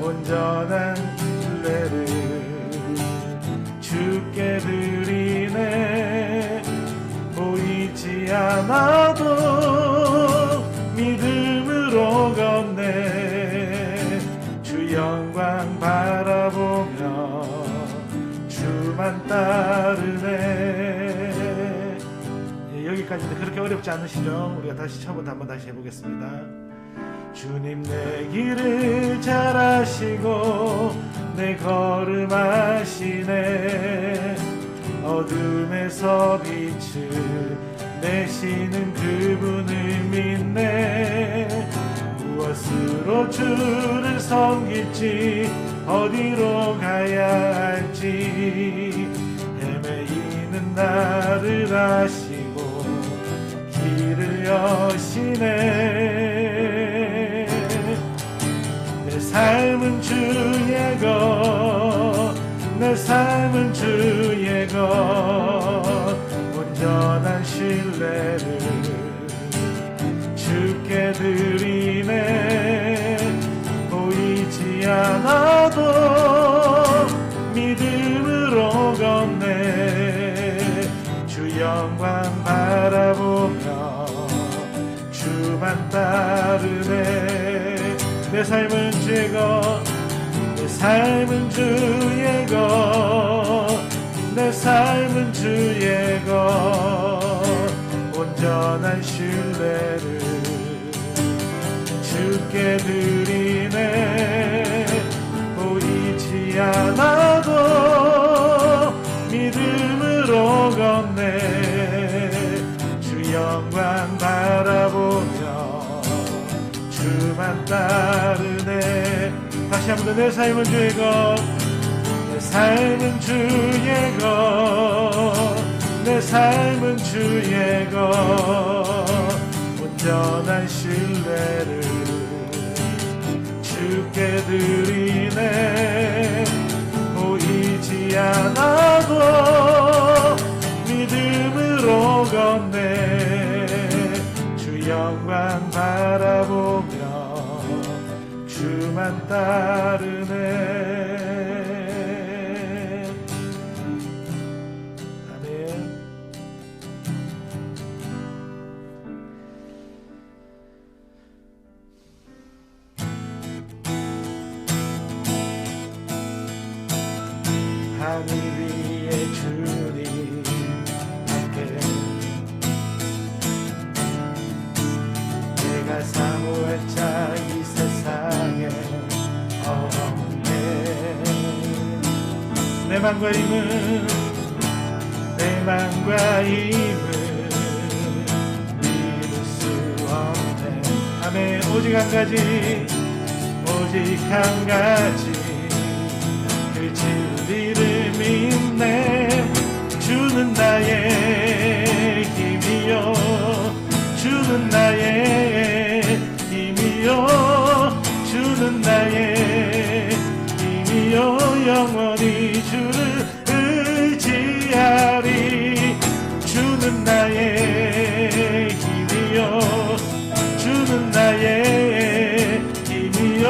온전한 신뢰를 주께 드리네. 보이지 않아도 믿음으로 걷네. 주 영광 바라보며 주만 따르네. 여기까지인데 그렇게 어렵지 않으시죠? 우리가 다시 처음부터 한번 다시 해보겠습니다. 주님 내 길을 잘 아시고 내 걸음 아시네. 어둠에서 빛을 내시는 그분을 믿네. 무엇으로 주를 섬길지 어디로 가야 할지 헤매이는 나를 아시고 길을 여시네. 내 삶은 주의 것, 내 삶은 주의 것. 온전한 신뢰를 주께 드리네. 보이지 않아도 믿음으로 걷네. 주 영광 바라보며 주만 따르네. 내 삶은 주의 것, 내 삶은 주의 것, 내 삶은 주의 것. 온전한 신뢰를 주께 드리네. 보이지 않아도 믿음으로 걷네. 주 영광 바라보며 주만 따르네. 다시 한번 더 내 삶은 주의 것, 내 삶은 주의 것, 내 삶은 주의 것. 온전한 신뢰를 주께 드리네. 보이지 않아도 믿음으로 걷네. 주 영광 바라보며 주만 따르네. 하늘 위에 주님 함께 내가 사모했자 이 세상에 없네. 내 맘과 힘은 내 맘과 힘은 믿을 수 없네. 아멘. 오직 한 가지, 오직 한 가지 그 진리를 믿네. 주는 나의 힘이요, 주는 나의 힘이요, 주는 나의 힘이요. 영원히 주를 의지하리. 주는 나의 힘이요, 주는 나의 힘이요,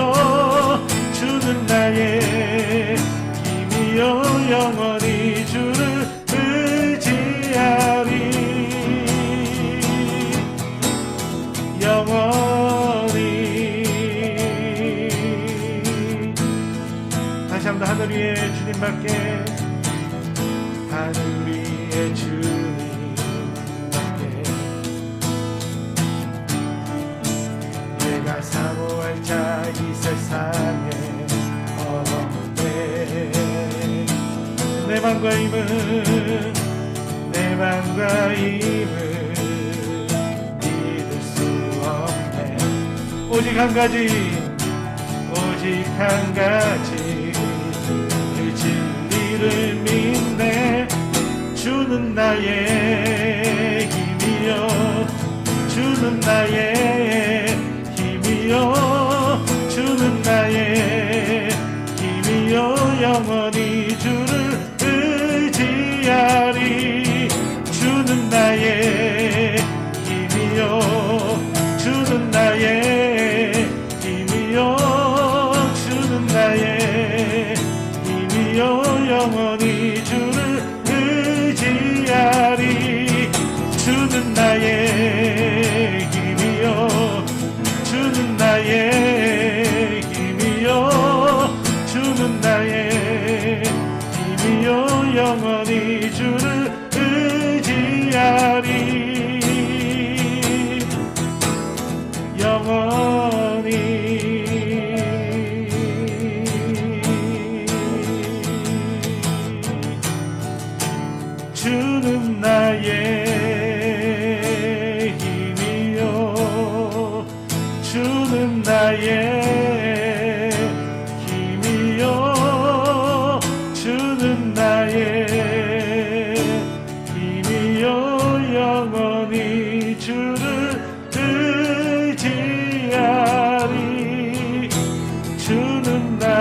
주는 나의 힘이요. 영원히 주를 의지하리. 영원히. 다시 한번 하늘 위에 주님밖에, 하늘 위에 주님밖에 내가 사모할 자 이 세상에 없네. 내 맘과 힘은, 내 맘과 힘은 믿을 수 없네. 오직 한 가지, 오직 한 가지 그 진리를 믿네. 주는 나의 힘이요, 주는 나의 힘이요, 주는 나의 힘이요. 영원히 주를 의지하리. 주는 나의 힘이요, 주는 나의 힘이요, 주는 나의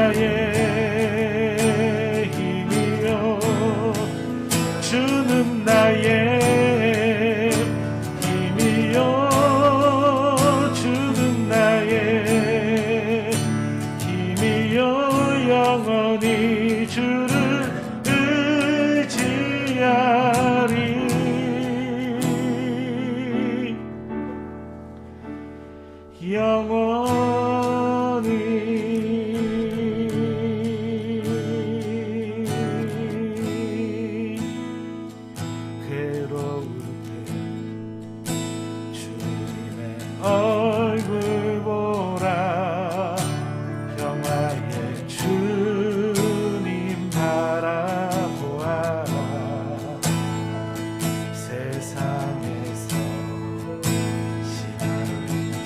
나의 힘이요 주는 나의 힘이요 주는 나의 힘이요 영원히 주를 의지하리 영원히 괴로울 때 주님의 얼굴 보라 평화의 주님 바라보아라 세상에서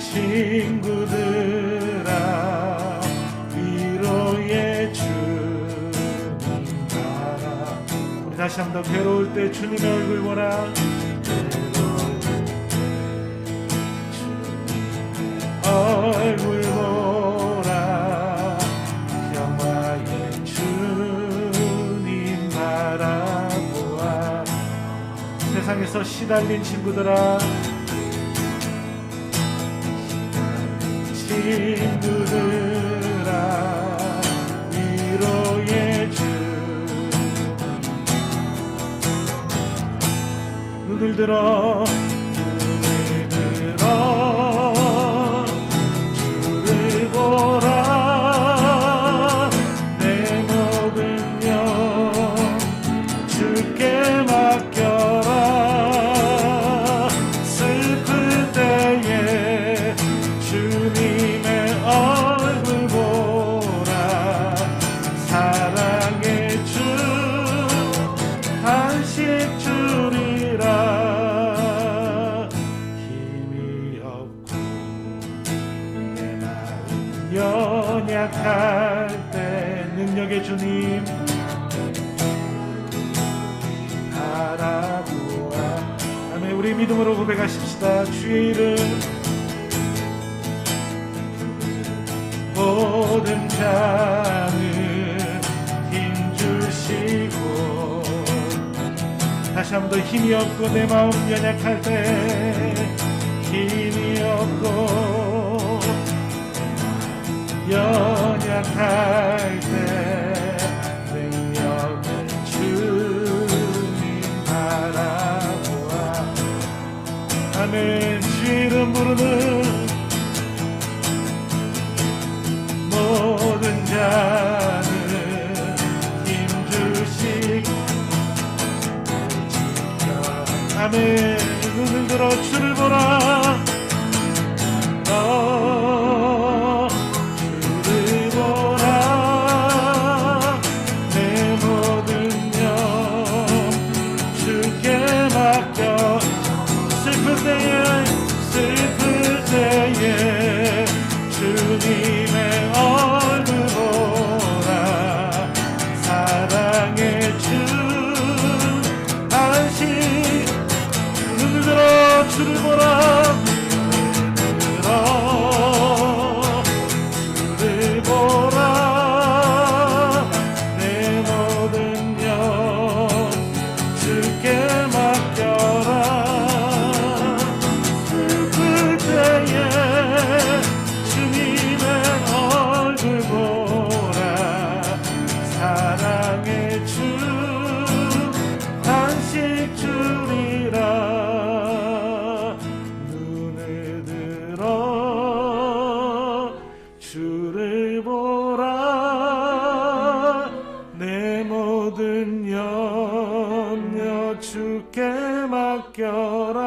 친구들아 위로의 주님 바라 우리 다시 한 번 더 괴로울 때 주님의 얼굴 보라 얼굴 보라 평화의 주님 바라보아 세상에서 시달린 친구들아 친구들아 위로의 주 눈을 들어 주를 보라 내 모든 영 주께 맡겨라 슬플 때에 주님의 얼굴 보라 사랑의 주 안식 주리라 힘이 없고 내 마음 연약할 때 능력의 주님 바라보아 아멘 우리 믿음으로 고백하십시다 주의 이름 모든 자는 힘주시고 다시 한 번 더 힘이 없고 내 마음 연약할 때 힘이 없고 연약할 때 능력을 주님 바라보아 아멘 주의 이름 부르는 모든 자는 힘주시고 아멘 눈을 들어 주를 보라 주를 보라 내 모든 영 주께 맡겨 슬플 때에 주님의 얼굴 보라 사랑의 주 안식 눈을 들어 주를 보라 주를 보라 내 모든 영 주께 맡겨라 슬플 때에 주님의 얼굴 보라 사랑의 주 안식 주리라 눈을 들어 주를 보라 내 모든 염려 주께 맡겨라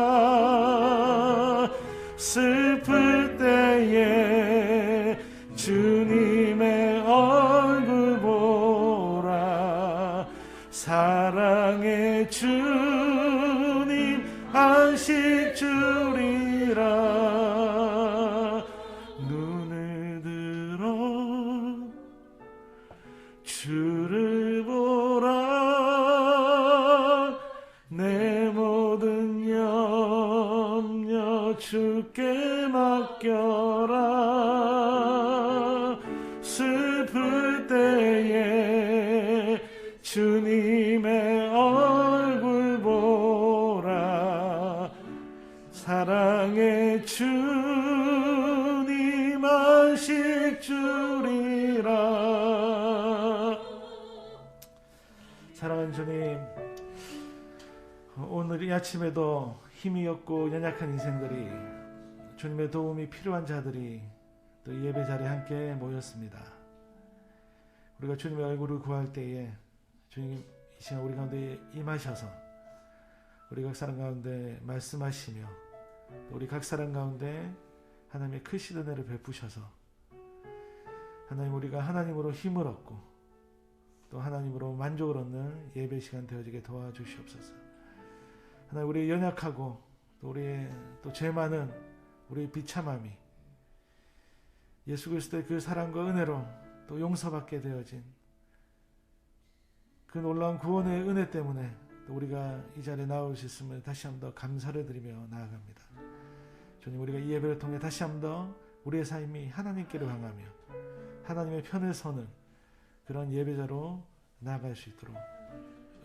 슬플 때에 주님의 얼굴 보라 사랑의 주님 안식 주리라 눈을 들어 주를 보라 내 모든 염려 주께 맡겨라 슬플 때 사랑하는 주님, 오늘 이 아침에도 힘이 없고 연약한 인생들이, 주님의 도움이 필요한 자들이 또 예배 자리에 함께 모였습니다. 우리가 주님의 얼굴을 구할 때에 주님 이 시간 우리 가운데 임하셔서 우리 각 사람 가운데 말씀하시며 우리 각 사람 가운데 하나님의 크신 은혜를 베푸셔서 하나님, 우리가 하나님으로 힘을 얻고 또 하나님으로 만족을 얻는 예배 시간 되어지게 도와주시옵소서. 하나님, 우리의 연약하고 또 우리의 또 죄 많은 우리의 비참함이 예수 그리스도의 그 사랑과 은혜로 또 용서받게 되어진 그 놀라운 구원의 은혜 때문에 또 우리가 이 자리에 나올 수 있음을 다시 한 번 더 감사를 드리며 나아갑니다. 주님, 우리가 이 예배를 통해 다시 한 번 더 우리의 삶이 하나님께로 향하며 하나님의 편에 서는 그런 예배자로 나아갈 수 있도록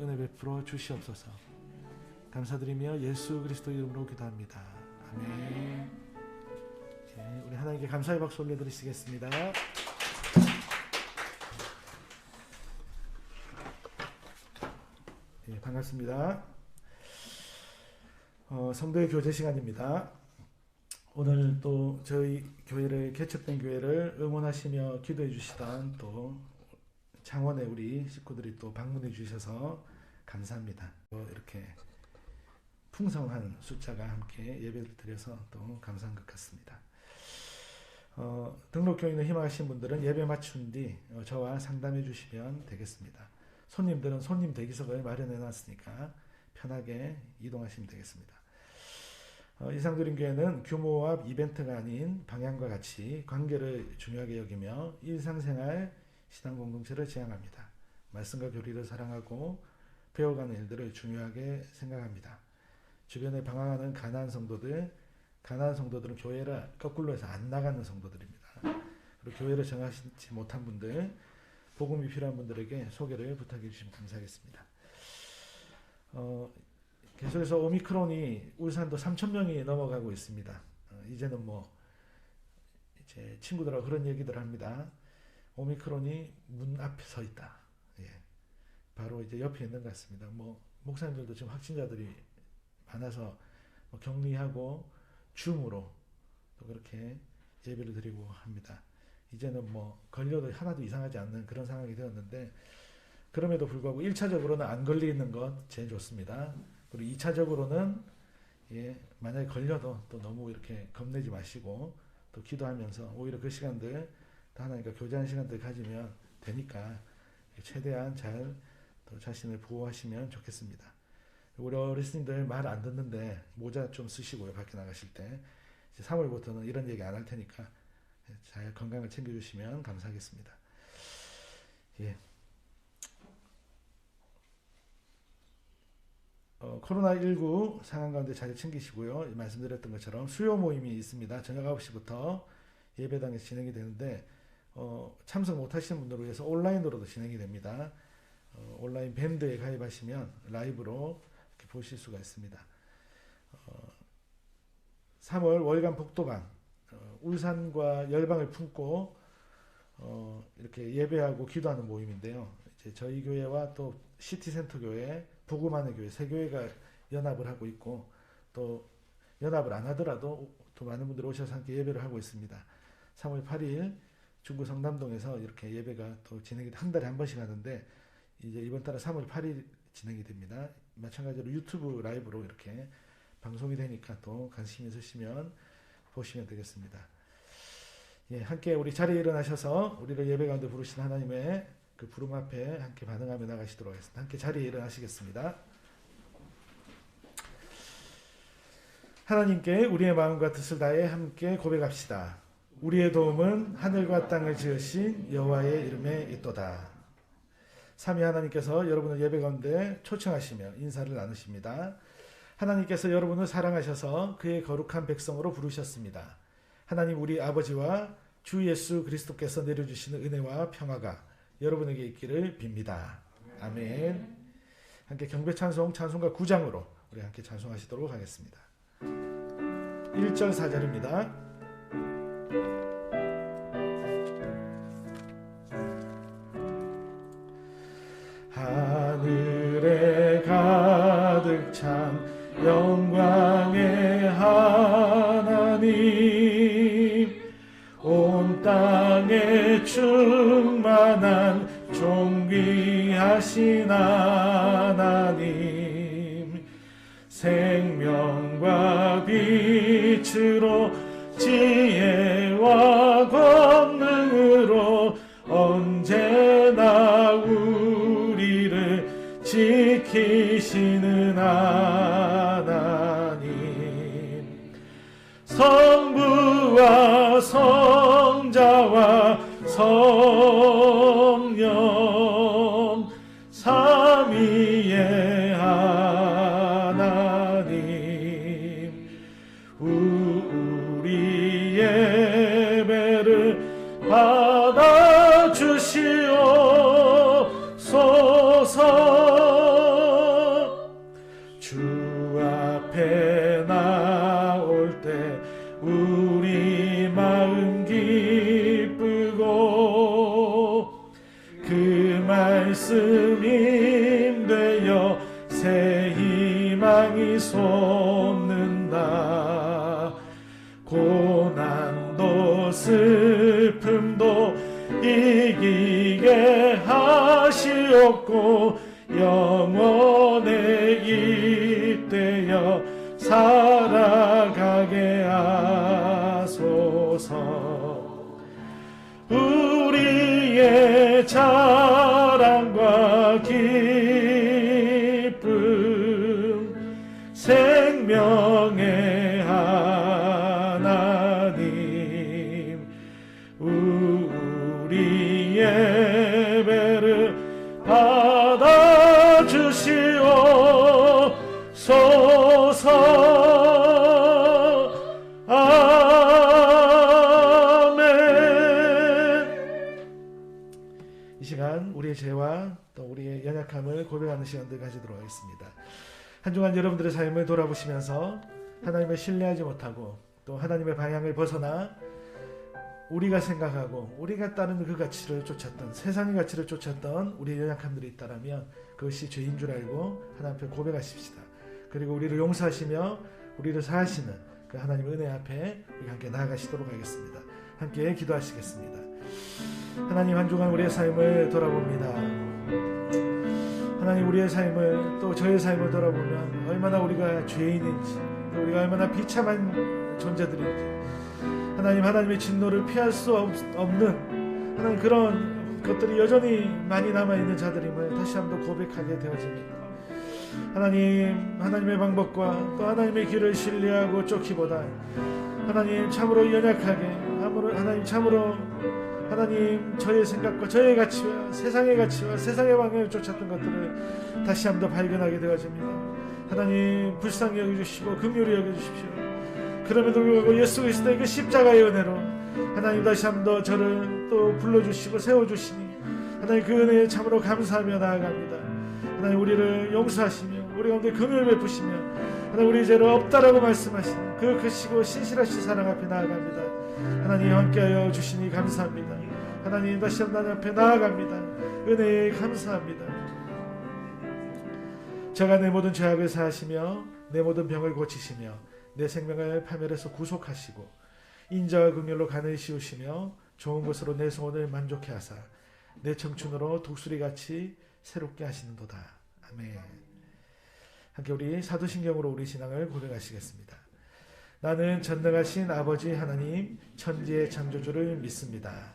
은혜 베풀어 주시옵소서. 감사드리며 예수 그리스도 이름으로 기도합니다. 아멘. 네, 우리 하나님께 감사의 박수 올려드리시겠습니다. 네, 반갑습니다. 성도의 교제 시간입니다. 오늘 또 저희 교회를, 개척된 교회를 응원하시며 기도해 주시던 또 창원의 우리 식구들이 또 방문해 주셔서 감사합니다. 이렇게 풍성한 숫자가 함께 예배를 드려서 또 감사한 것 같습니다. 등록교인을 희망하신 분들은 예배 마친 뒤 저와 상담해 주시면 되겠습니다. 손님들은 손님 대기석을 마련해 놨으니까 편하게 이동하시면 되겠습니다. 이상드림교회는 규모와 이벤트가 아닌 방향과 같이 관계를 중요하게 여기며 일상생활 신앙 공동체를 지향합니다. 말씀과 교리를 사랑하고 배워가는 일들을 중요하게 생각합니다. 주변에 방황하는 가난한 성도들은 교회를 거꾸로 해서 안 나가는 성도들입니다. 그리고 교회를 정하지 못한 분들, 복음이 필요한 분들에게 소개를 부탁해 주시면 감사하겠습니다. 계속해서 오미크론이 울산도 3,000명이 넘어가고 있습니다. 이제는 이제 친구들하고 그런 얘기들 합니다. 오미크론이 문 앞에 서 있다. 예. 바로 이제 옆에 있는 것 같습니다. 목사님들도 지금 확진자들이 많아서 격리하고 줌으로 또 그렇게 예배를 드리고 합니다. 이제는 걸려도 하나도 이상하지 않는 그런 상황이 되었는데, 그럼에도 불구하고 1차적으로는 안 걸리는 것 제일 좋습니다. 그리고 2차적으로는 만약에 걸려도 또 너무 이렇게 겁내지 마시고 또 기도하면서 오히려 그 시간들 또 하나님과 교제하는 시간들 가지면 되니까 최대한 잘 또 자신을 보호하시면 좋겠습니다. 우리 어르신들 말 안 듣는데 모자 좀 쓰시고요. 밖에 나가실 때. 이제 3월부터는 이런 얘기 안 할 테니까 잘 건강을 챙겨주시면 감사하겠습니다. 예. 코로나19 상황 가운데 잘 챙기시고요. 말씀드렸던 것처럼 수요 모임이 있습니다. 저녁 9시부터 예배당에서 진행이 되는데 참석 못하시는 분들을 위해서 온라인으로도 진행이 됩니다. 온라인 밴드에 가입하시면 라이브로 이렇게 보실 수가 있습니다. 3월 월간 복도방, 울산과 열방을 품고 이렇게 예배하고 기도하는 모임인데요. 이제 저희 교회와 또 시티센터 교회, 복음하는 교회 세 교회가 연합을 하고 있고, 또 연합을 안 하더라도 또 많은 분들이 오셔서 함께 예배를 하고 있습니다. 3월 8일 중구 성남동에서 이렇게 예배가 또 진행이 한 달에 한 번씩 하는데, 이제 이번 달은 3월 8일 진행이 됩니다. 마찬가지로 유튜브 라이브로 이렇게 방송이 되니까 또 관심 있으시면 보시면 되겠습니다. 예, 함께 우리 자리에 일어나셔서 우리를 예배 가운데 부르신 하나님의 그 부름 앞에 함께 반응하며 나가시도록 하겠습니다. 함께 자리에 일어나시겠습니다. 하나님께 우리의 마음과 뜻을 다해 함께 고백합시다. 우리의 도움은 하늘과 땅을 지으신 여호와의 이름에 있도다. 삼위 하나님께서 여러분을 예배 가운데 초청하시며 인사를 나누십니다. 하나님께서 여러분을 사랑하셔서 그의 거룩한 백성으로 부르셨습니다. 하나님 우리 아버지와 주 예수 그리스도께서 내려주시는 은혜와 평화가 여러분에게 있기를 빕니다. 아멘. 함께 경배 찬송가 9장으로 우리 함께 찬송하시도록 하겠습니다. 1절 4절입니다. 하늘 영광의 하나님, 온 땅에 충만한 존귀하신 하나님, 생명과 빛으로 지혜와 권능으로 언제나 우리를 지키시는 하나님, 성부와 성자와 성령 삼위의 하나님, 우리 예배를 받아주시옵소서. 주 앞에 나올 때 우리 마음 기쁘고, 그 말씀 힘되어 새 희망이 솟는다. 고난도 슬픔도 이기게 하시옵고, 영원에 잇대어 살아가게 하소서. 우리의 자랑과 기쁨, 생명의 하나님, 우리 예배를 받아주시옵소서. 이 시간 우리의 죄와 또 우리의 연약함을 고백하는 시간들 가지도록 하겠습니다. 한 주간 여러분들의 삶을 돌아보시면서 하나님을 신뢰하지 못하고 또 하나님의 방향을 벗어나 우리가 생각하고 우리가 따르는 그 가치를 쫓았던, 세상의 가치를 쫓았던 우리의 연약함들이 있다면 그것이 죄인 줄 알고 하나님 앞에 고백하십시다. 그리고 우리를 용서하시며 우리를 사하시는 그 하나님의 은혜 앞에 우리가 함께 나아가시도록 하겠습니다. 함께 기도하시겠습니다. 하나님, 한 주간 우리의 삶을 돌아봅니다. 하나님, 우리의 삶을, 또 저의 삶을 돌아보면 얼마나 우리가 죄인인지, 또 우리가 얼마나 비참한 존재들인지, 하나님, 하나님의 진노를 피할 수 없는 하나님 그런 것들이 여전히 많이 남아있는 자들임을 다시 한번 고백하게 되어집니다. 하나님, 하나님의 방법과 또 하나님의 길을 신뢰하고 쫓기보다 하나님 참으로 연약하게, 하나님 참으로 하나님 저의 생각과 저의 가치와 세상의 방향을 쫓았던 것들을 다시 한번 발견하게 되어집니다. 하나님, 불쌍히 여겨주시고 긍휼히 여겨주십시오. 그럼에도 불구하고 예수 그리스도의 그 십자가의 은혜로 하나님 다시 한번 저를 또 불러주시고 세워주시니 하나님 그 은혜에 참으로 감사하며 나아갑니다. 하나님, 우리를 용서하시며 우리 가운데 긍휼을 베푸시며 하나님 우리 죄를 없다라고 말씀하시는 그 크시고 신실하신 사랑 앞에 나아갑니다. 하나님 함께하여 주시니 감사합니다. 하나님 다시 한번 하나님 앞에 나아갑니다. 은혜에 감사합니다. 제가 내 모든 죄악을 사하시며 내 모든 병을 고치시며 내 생명을 파멸해서 구속하시고 인자와 긍휼로 간을 씌우시며 좋은 것으로 내 소원을 만족해 하사 내 청춘으로 독수리같이 새롭게 하시는도다. 아멘. 함께 우리 사도신경으로 우리 신앙을 고백하시겠습니다. 나는 전능하신 아버지 하나님 천지의 창조주를 믿습니다.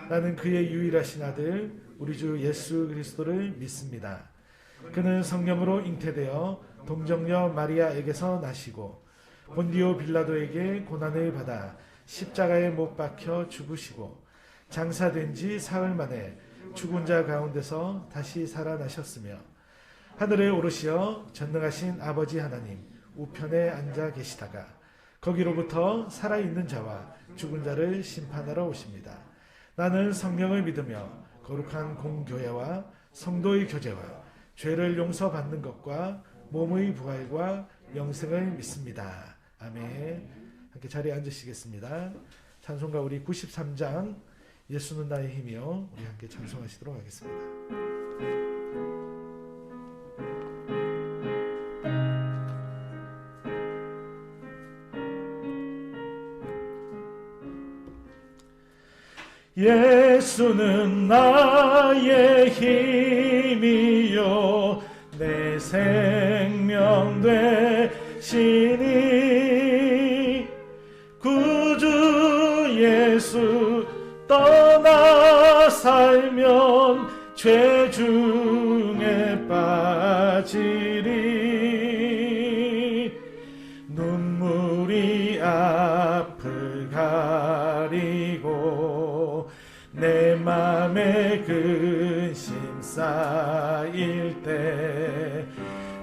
나는 그의 유일하신 아들 우리 주 예수 그리스도를 믿습니다. 그는 성령으로 잉태되어 동정녀 마리아에게서 나시고 본디오 빌라도에게 고난을 받아 십자가에 못 박혀 죽으시고 장사된 지 사흘 만에 죽은 자 가운데서 다시 살아나셨으며 하늘에 오르시어 전능하신 아버지 하나님 우편에 앉아 계시다가 거기로부터 살아있는 자와 죽은 자를 심판하러 오십니다. 나는 성령을 믿으며 거룩한 공교회와 성도의 교제와 죄를 용서받는 것과 몸의 부활과 영생을 믿습니다. 아멘. 함께 자리에 앉으시겠습니다. 찬송가 우리 93장 예수는 나의 힘이요, 우리 함께 찬송하시도록 하겠습니다. 예수는 나의 힘이요 내 생명 되시니 구주 예수 떠나 살면 죄 중에 빠지리 눈물이 앞을 가리고 내 맘에 근심 쌓일 때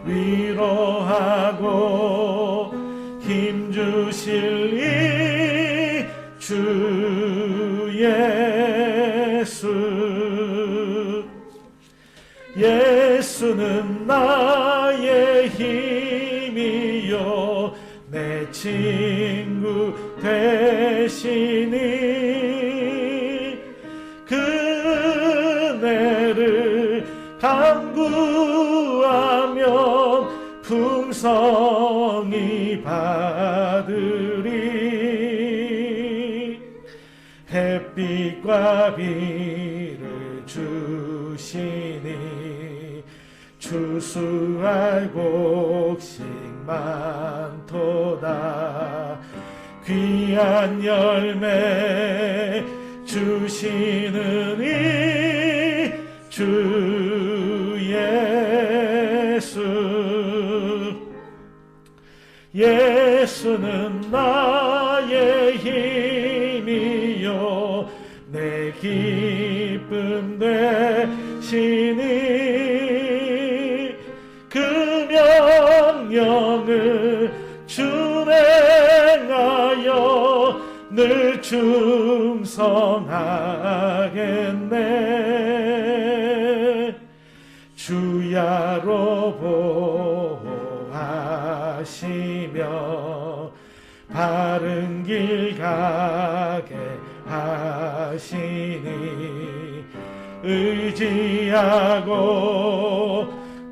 위로하고 힘주실 이 주 예수 예수는 나의 힘이요 내 친구 되시니 그네를 간구하면 풍성히 받으리 햇빛과 비를 주시니 추수할 곡식 많도다 귀한 열매 주시는 이 주 예수 예수는 나의 힘이요 내 기쁨 되시니 그 명령을 준행하여 늘 충성하겠네 주야로 보호하시며 바른 길 가게 하시니 의지하고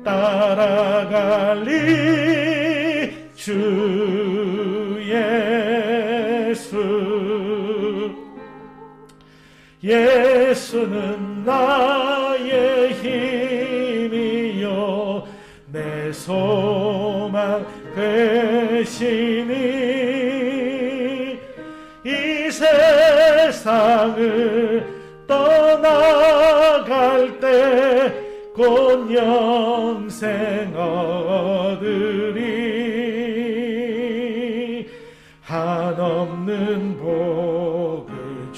따라갈리 주 예수 예수는 나의 힘이요 내 소망 되시니 이 세상을 떠나갈 때 곧 영생 얻으리 한없는 복을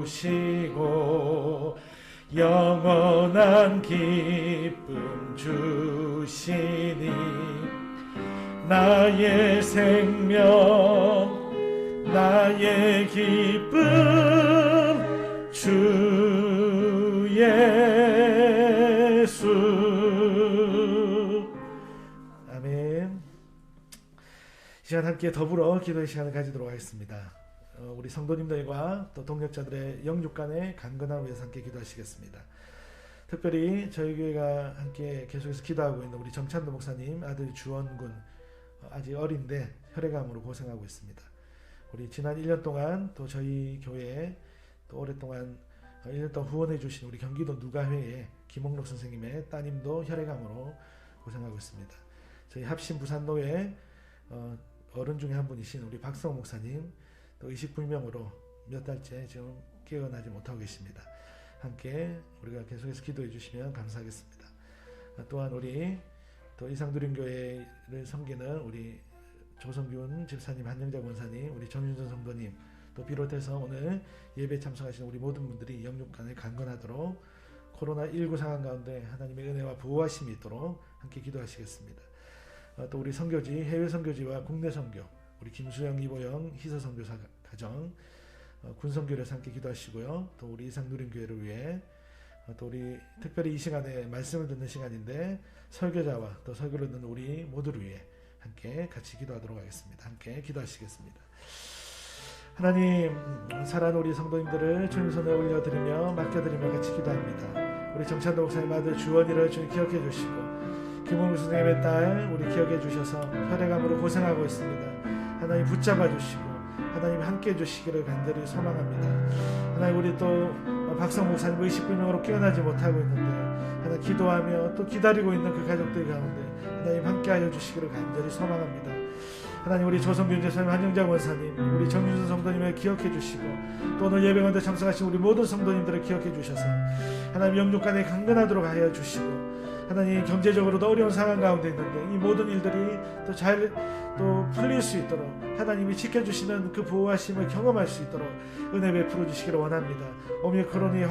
주시고 영원한 기쁨 주시니 나의 생명 나의 기쁨 주 예수 아멘. 이 시간 함께 더불어 기도의 시간을 가지도록 하겠습니다. 우리 성도님들과 또 동역자들의 영육 간의 강건함을 위해서 함께 기도하시겠습니다. 특별히 저희 교회가 함께 계속해서 기도하고 있는 우리 정찬도 목사님 아들 주원군 아직 어린데 혈액암으로 고생하고 있습니다. 우리 지난 1년 동안 또 저희 교회에 또 오랫동안 1년 동안 후원해 주신 우리 경기도 누가회의 김홍록 선생님의 따님도 혈액암으로 고생하고 있습니다. 저희 합신 부산노회 어른 중에 한 분이신 우리 박성호 목사님 또 의식불명으로 몇 달째 지금 깨어나지 못하고 계십니다. 함께 우리가 계속해서 기도해 주시면 감사하겠습니다. 또한 우리 또 이상누림교회를 섬기는 우리 조성균 집사님, 한영자 권사님, 우리 정윤선 성도님 또 비롯해서 오늘 예배 참석하시는 우리 모든 분들이 영육간에 강건하도록 코로나19 상황 가운데 하나님의 은혜와 보호하심이 있도록 함께 기도하시겠습니다. 또 우리 선교지, 해외 선교지와 국내 선교, 우리 김수영, 이보영, 희서 선교사 가정, 군 선교를 함께 기도하시고요. 또 우리 이상누림교회를 위해 또 우리 특별히 이 시간에 말씀을 듣는 시간인데 설교자와 또 설교를 듣는 우리 모두를 위해 함께 같이 기도하도록 하겠습니다. 함께 기도하시겠습니다. 하나님, 사랑하는 우리 성도님들을 주님 손에 올려드리며 맡겨드리며 같이 기도합니다. 우리 정찬도 목사님 아들 주원이를 주님 기억해 주시고 김홍우 선생님의 딸 우리 기억해 주셔서 혈액암으로 고생하고 있습니다. 하나님 붙잡아 주시고 하나님 함께해 주시기를 간절히 소망합니다. 하나님 우리 또 박성 목사님 의식불명으로 깨어나지 못하고 있는데 하나님 기도하며 또 기다리고 있는 그 가족들 가운데 하나님 함께하여 주시기를 간절히 소망합니다. 하나님 우리 조성균 제사님, 한영자 원사님, 우리 정윤수 성도님을 기억해 주시고 또 오늘 예배가운데 참석하신 우리 모든 성도님들을 기억해 주셔서 하나님 영육간에 강건하도록 하여 주시고 하나님 경제적으로도 어려운 상황 가운데 있는데 이 모든 일들이 또 잘 풀릴 수 있도록 하나님이 지켜주시는 그 보호하심을 경험할 수 있도록 은혜 베풀어 주시기를 원합니다. 오미크론이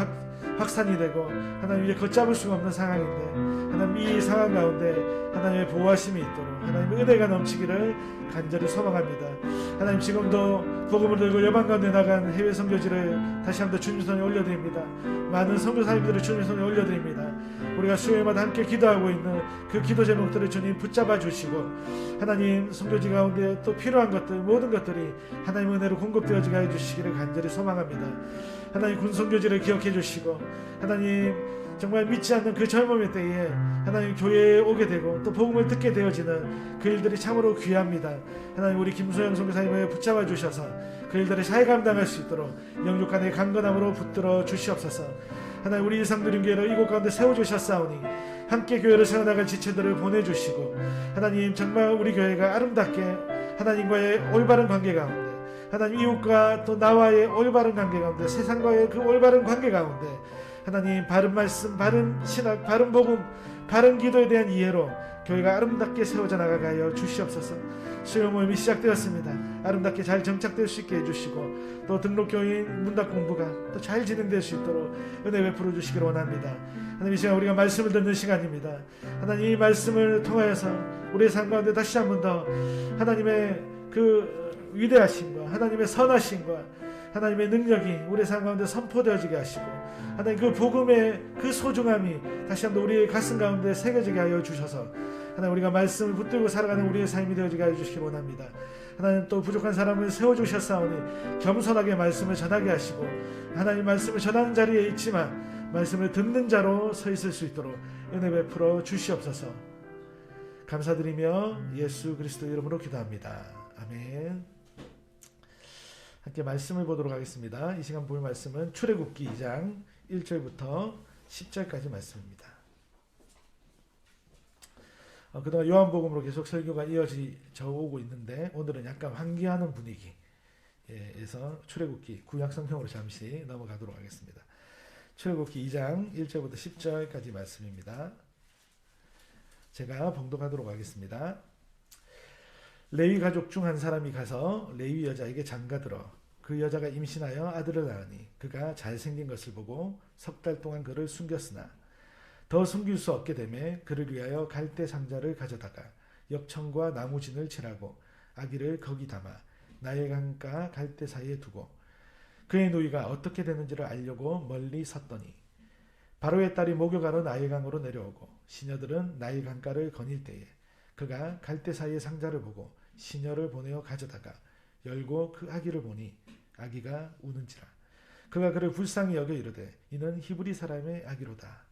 확산이 되고 하나님 이제 걷잡을 수가 없는 상황인데 하나님 이 상황 가운데 하나님의 보호하심이 있도록 하나님의 은혜가 넘치기를 간절히 소망합니다. 하나님 지금도 복음을 들고 여방 가운데 나간 해외 선교지를 다시 한번 주님 손에 올려드립니다. 많은 선교사님들을 주님 손에 올려드립니다. 우리가 수요일마다 함께 기도하고 있는 그 기도 제목들을 주님 붙잡아 주시고 하나님 선교지 가운데 또 필요한 것들 모든 것들이 하나님 은혜로 공급되어지게 해주시기를 간절히 소망합니다. 하나님 군 선교지를 기억해 주시고 하나님 정말 믿지 않는 그 젊음의 때에 하나님 교회에 오게 되고 또 복음을 듣게 되어지는 그 일들이 참으로 귀합니다. 하나님 우리 김소영 선교사님을 붙잡아 주셔서 그 일들을 잘 감당할 수 있도록 영육간의 강건함으로 붙들어 주시옵소서. 하나님 우리 일상드림교회를 이곳 가운데 세워주셨사오니 함께 교회를 세워나갈 지체들을 보내주시고 하나님 정말 우리 교회가 아름답게 하나님과의 올바른 관계 가운데 하나님 이웃과 또 나와의 올바른 관계 가운데 세상과의 그 올바른 관계 가운데 하나님 바른 말씀, 바른 신학, 바른 복음, 바른 기도에 대한 이해로 교회가 아름답게 세워져 나가게 하여 주시옵소서. 수요 모임이 시작되었습니다. 아름답게 잘 정착될 수 있게 해주시고 또 등록교인 문답 공부가 또 잘 진행될 수 있도록 은혜 베풀어 주시기를 원합니다. 하나님 이 시간 우리가 말씀을 듣는 시간입니다. 하나님 이 말씀을 통하여서 우리의 삶 가운데 다시 한 번 더 하나님의 그 위대하심과 하나님의 선하심과 하나님의 능력이 우리의 삶 가운데 선포되어지게 하시고 하나님 그 복음의 그 소중함이 다시 한번 우리의 가슴 가운데 새겨지게 하여 주셔서 하나님 우리가 말씀을 붙들고 살아가는 우리의 삶이 되어지게 하여 주시기 원합니다. 하나님 또 부족한 사람을 세워주셨사오니 겸손하게 말씀을 전하게 하시고 하나님 말씀을 전하는 자리에 있지만 말씀을 듣는 자로 서 있을 수 있도록 은혜 베풀어 주시옵소서. 감사드리며 예수 그리스도 이름으로 기도합니다. 아멘. 함께 말씀을 보도록 하겠습니다. 이 시간 볼 말씀은 출애굽기 2장 1절부터 10절까지 말씀입니다. 그동안 요한복음으로 계속 설교가 이어져 오고 있는데 오늘은 약간 환기하는 분위기에서 출애굽기 구약 성경으로 잠시 넘어가도록 하겠습니다. 출애굽기 2장 1절부터 10절까지 말씀입니다. 제가 봉독하도록 하겠습니다. 레위 가족 중 한 사람이 가서 레위 여자에게 장가들어 그 여자가 임신하여 아들을 낳으니 그가 잘생긴 것을 보고 석 달 동안 그를 숨겼으나 더 숨길 수 없게 되매 그를 위하여 갈대 상자를 가져다가 역청과 나무진을 칠하고 아기를 거기 담아 나일강가 갈대 사이에 두고 그의 누이가 어떻게 되는지를 알려고 멀리 섰더니 바로의 딸이 목욕하러 나일강으로 내려오고 시녀들은 나일강가를 거닐 때에 그가 갈대 사이의 상자를 보고 시녀를 보내어 가져다가 열고 그 아기를 보니 아기가 우는지라 그가 그를 불쌍히 여겨 이르되 이는 히브리 사람의 아기로다.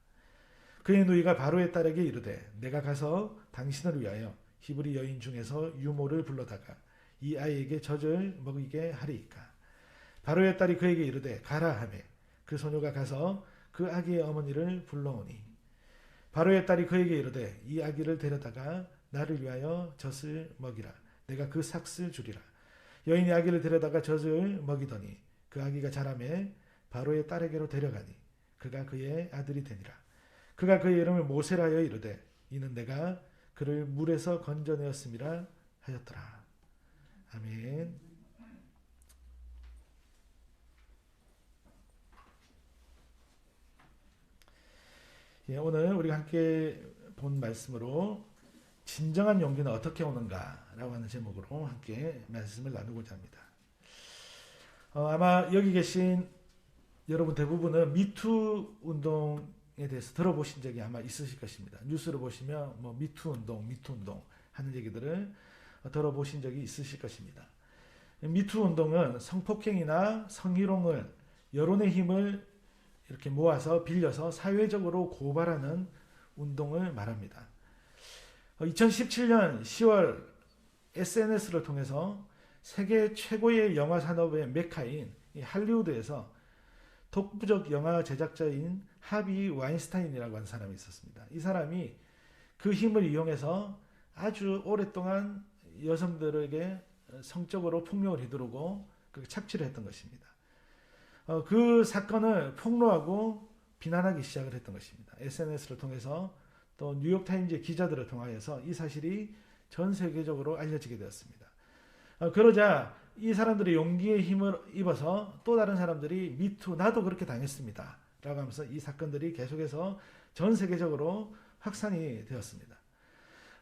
그의 누이가 바로의 딸에게 이르되 내가 가서 당신을 위하여 히브리 여인 중에서 유모를 불러다가 이 아이에게 젖을 먹이게 하리이까. 바로의 딸이 그에게 이르되 가라 하매 그 소녀가 가서 그 아기의 어머니를 불러오니 바로의 딸이 그에게 이르되 이 아기를 데려다가 나를 위하여 젖을 먹이라. 내가 그 삭슬 주리라. 여인이 아기를 데려다가 젖을 먹이더니 그 아기가 자라매 바로의 딸에게로 데려가니 그가 그의 아들이 되니라. 그가 그의 이름을 모세라 하여 이르되 이는 내가 그를 물에서 건져내었음이라 하였더라. 아멘. 오늘 우리가 함께 본 말씀으로 진정한 용기는 어떻게 오는가라고 하는 제목으로 함께 말씀을 나누고자 합니다. 아마 여기 계신 여러분 대부분은 미투 운동에 대해서 들어보신 적이 아마 있으실 것입니다. 뉴스를 보시면 뭐 미투 운동 하는 얘기들을 들어보신 적이 있으실 것입니다. 미투 운동은 성폭행이나 성희롱을 여론의 힘을 이렇게 모아서 빌려서 사회적으로 고발하는 운동을 말합니다. 2017년 10월 SNS를 통해서 세계 최고의 영화 산업의 메카인 이 할리우드에서 독보적 영화 제작자인 하비 와인스타인이라고 하는 사람이 있었습니다. 이 사람이 그 힘을 이용해서 아주 오랫동안 여성들에게 성적으로 폭력을 휘두르고 착취를 했던 것입니다. 그 사건을 폭로하고 비난하기 시작을 했던 것입니다. SNS를 통해서 또 뉴욕타임즈의 기자들을 통하여서 이 사실이 전 세계적으로 알려지게 되었습니다. 그러자 이 사람들의 용기에 힘을 입어서 또 다른 사람들이 미투 나도 그렇게 당했습니다 라고 하면서 이 사건들이 계속해서 전 세계적으로 확산이 되었습니다.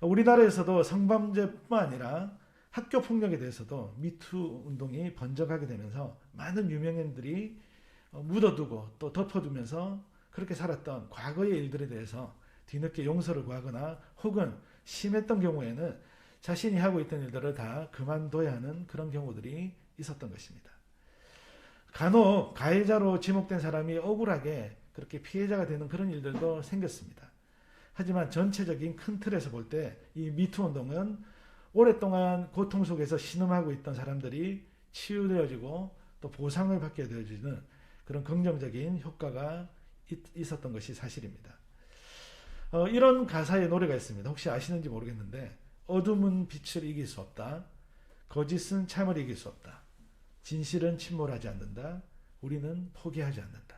우리나라에서도 성범죄뿐만 아니라 학교 폭력에 대해서도 미투 운동이 번져가게 되면서 많은 유명인들이 묻어두고 또 덮어두면서 그렇게 살았던 과거의 일들에 대해서 뒤늦게 용서를 구하거나 혹은 심했던 경우에는 자신이 하고 있던 일들을 다 그만둬야 하는 그런 경우들이 있었던 것입니다. 간혹 가해자로 지목된 사람이 억울하게 그렇게 피해자가 되는 그런 일들도 생겼습니다. 하지만 전체적인 큰 틀에서 볼 때 이 미투 운동은 오랫동안 고통 속에서 신음하고 있던 사람들이 치유되어지고 또 보상을 받게 되어지는 그런 긍정적인 효과가 있었던 것이 사실입니다. 이런 가사의 노래가 있습니다. 혹시 아시는지 모르겠는데 어둠은 빛을 이길 수 없다. 거짓은 참을 이길 수 없다. 진실은 침몰하지 않는다. 우리는 포기하지 않는다.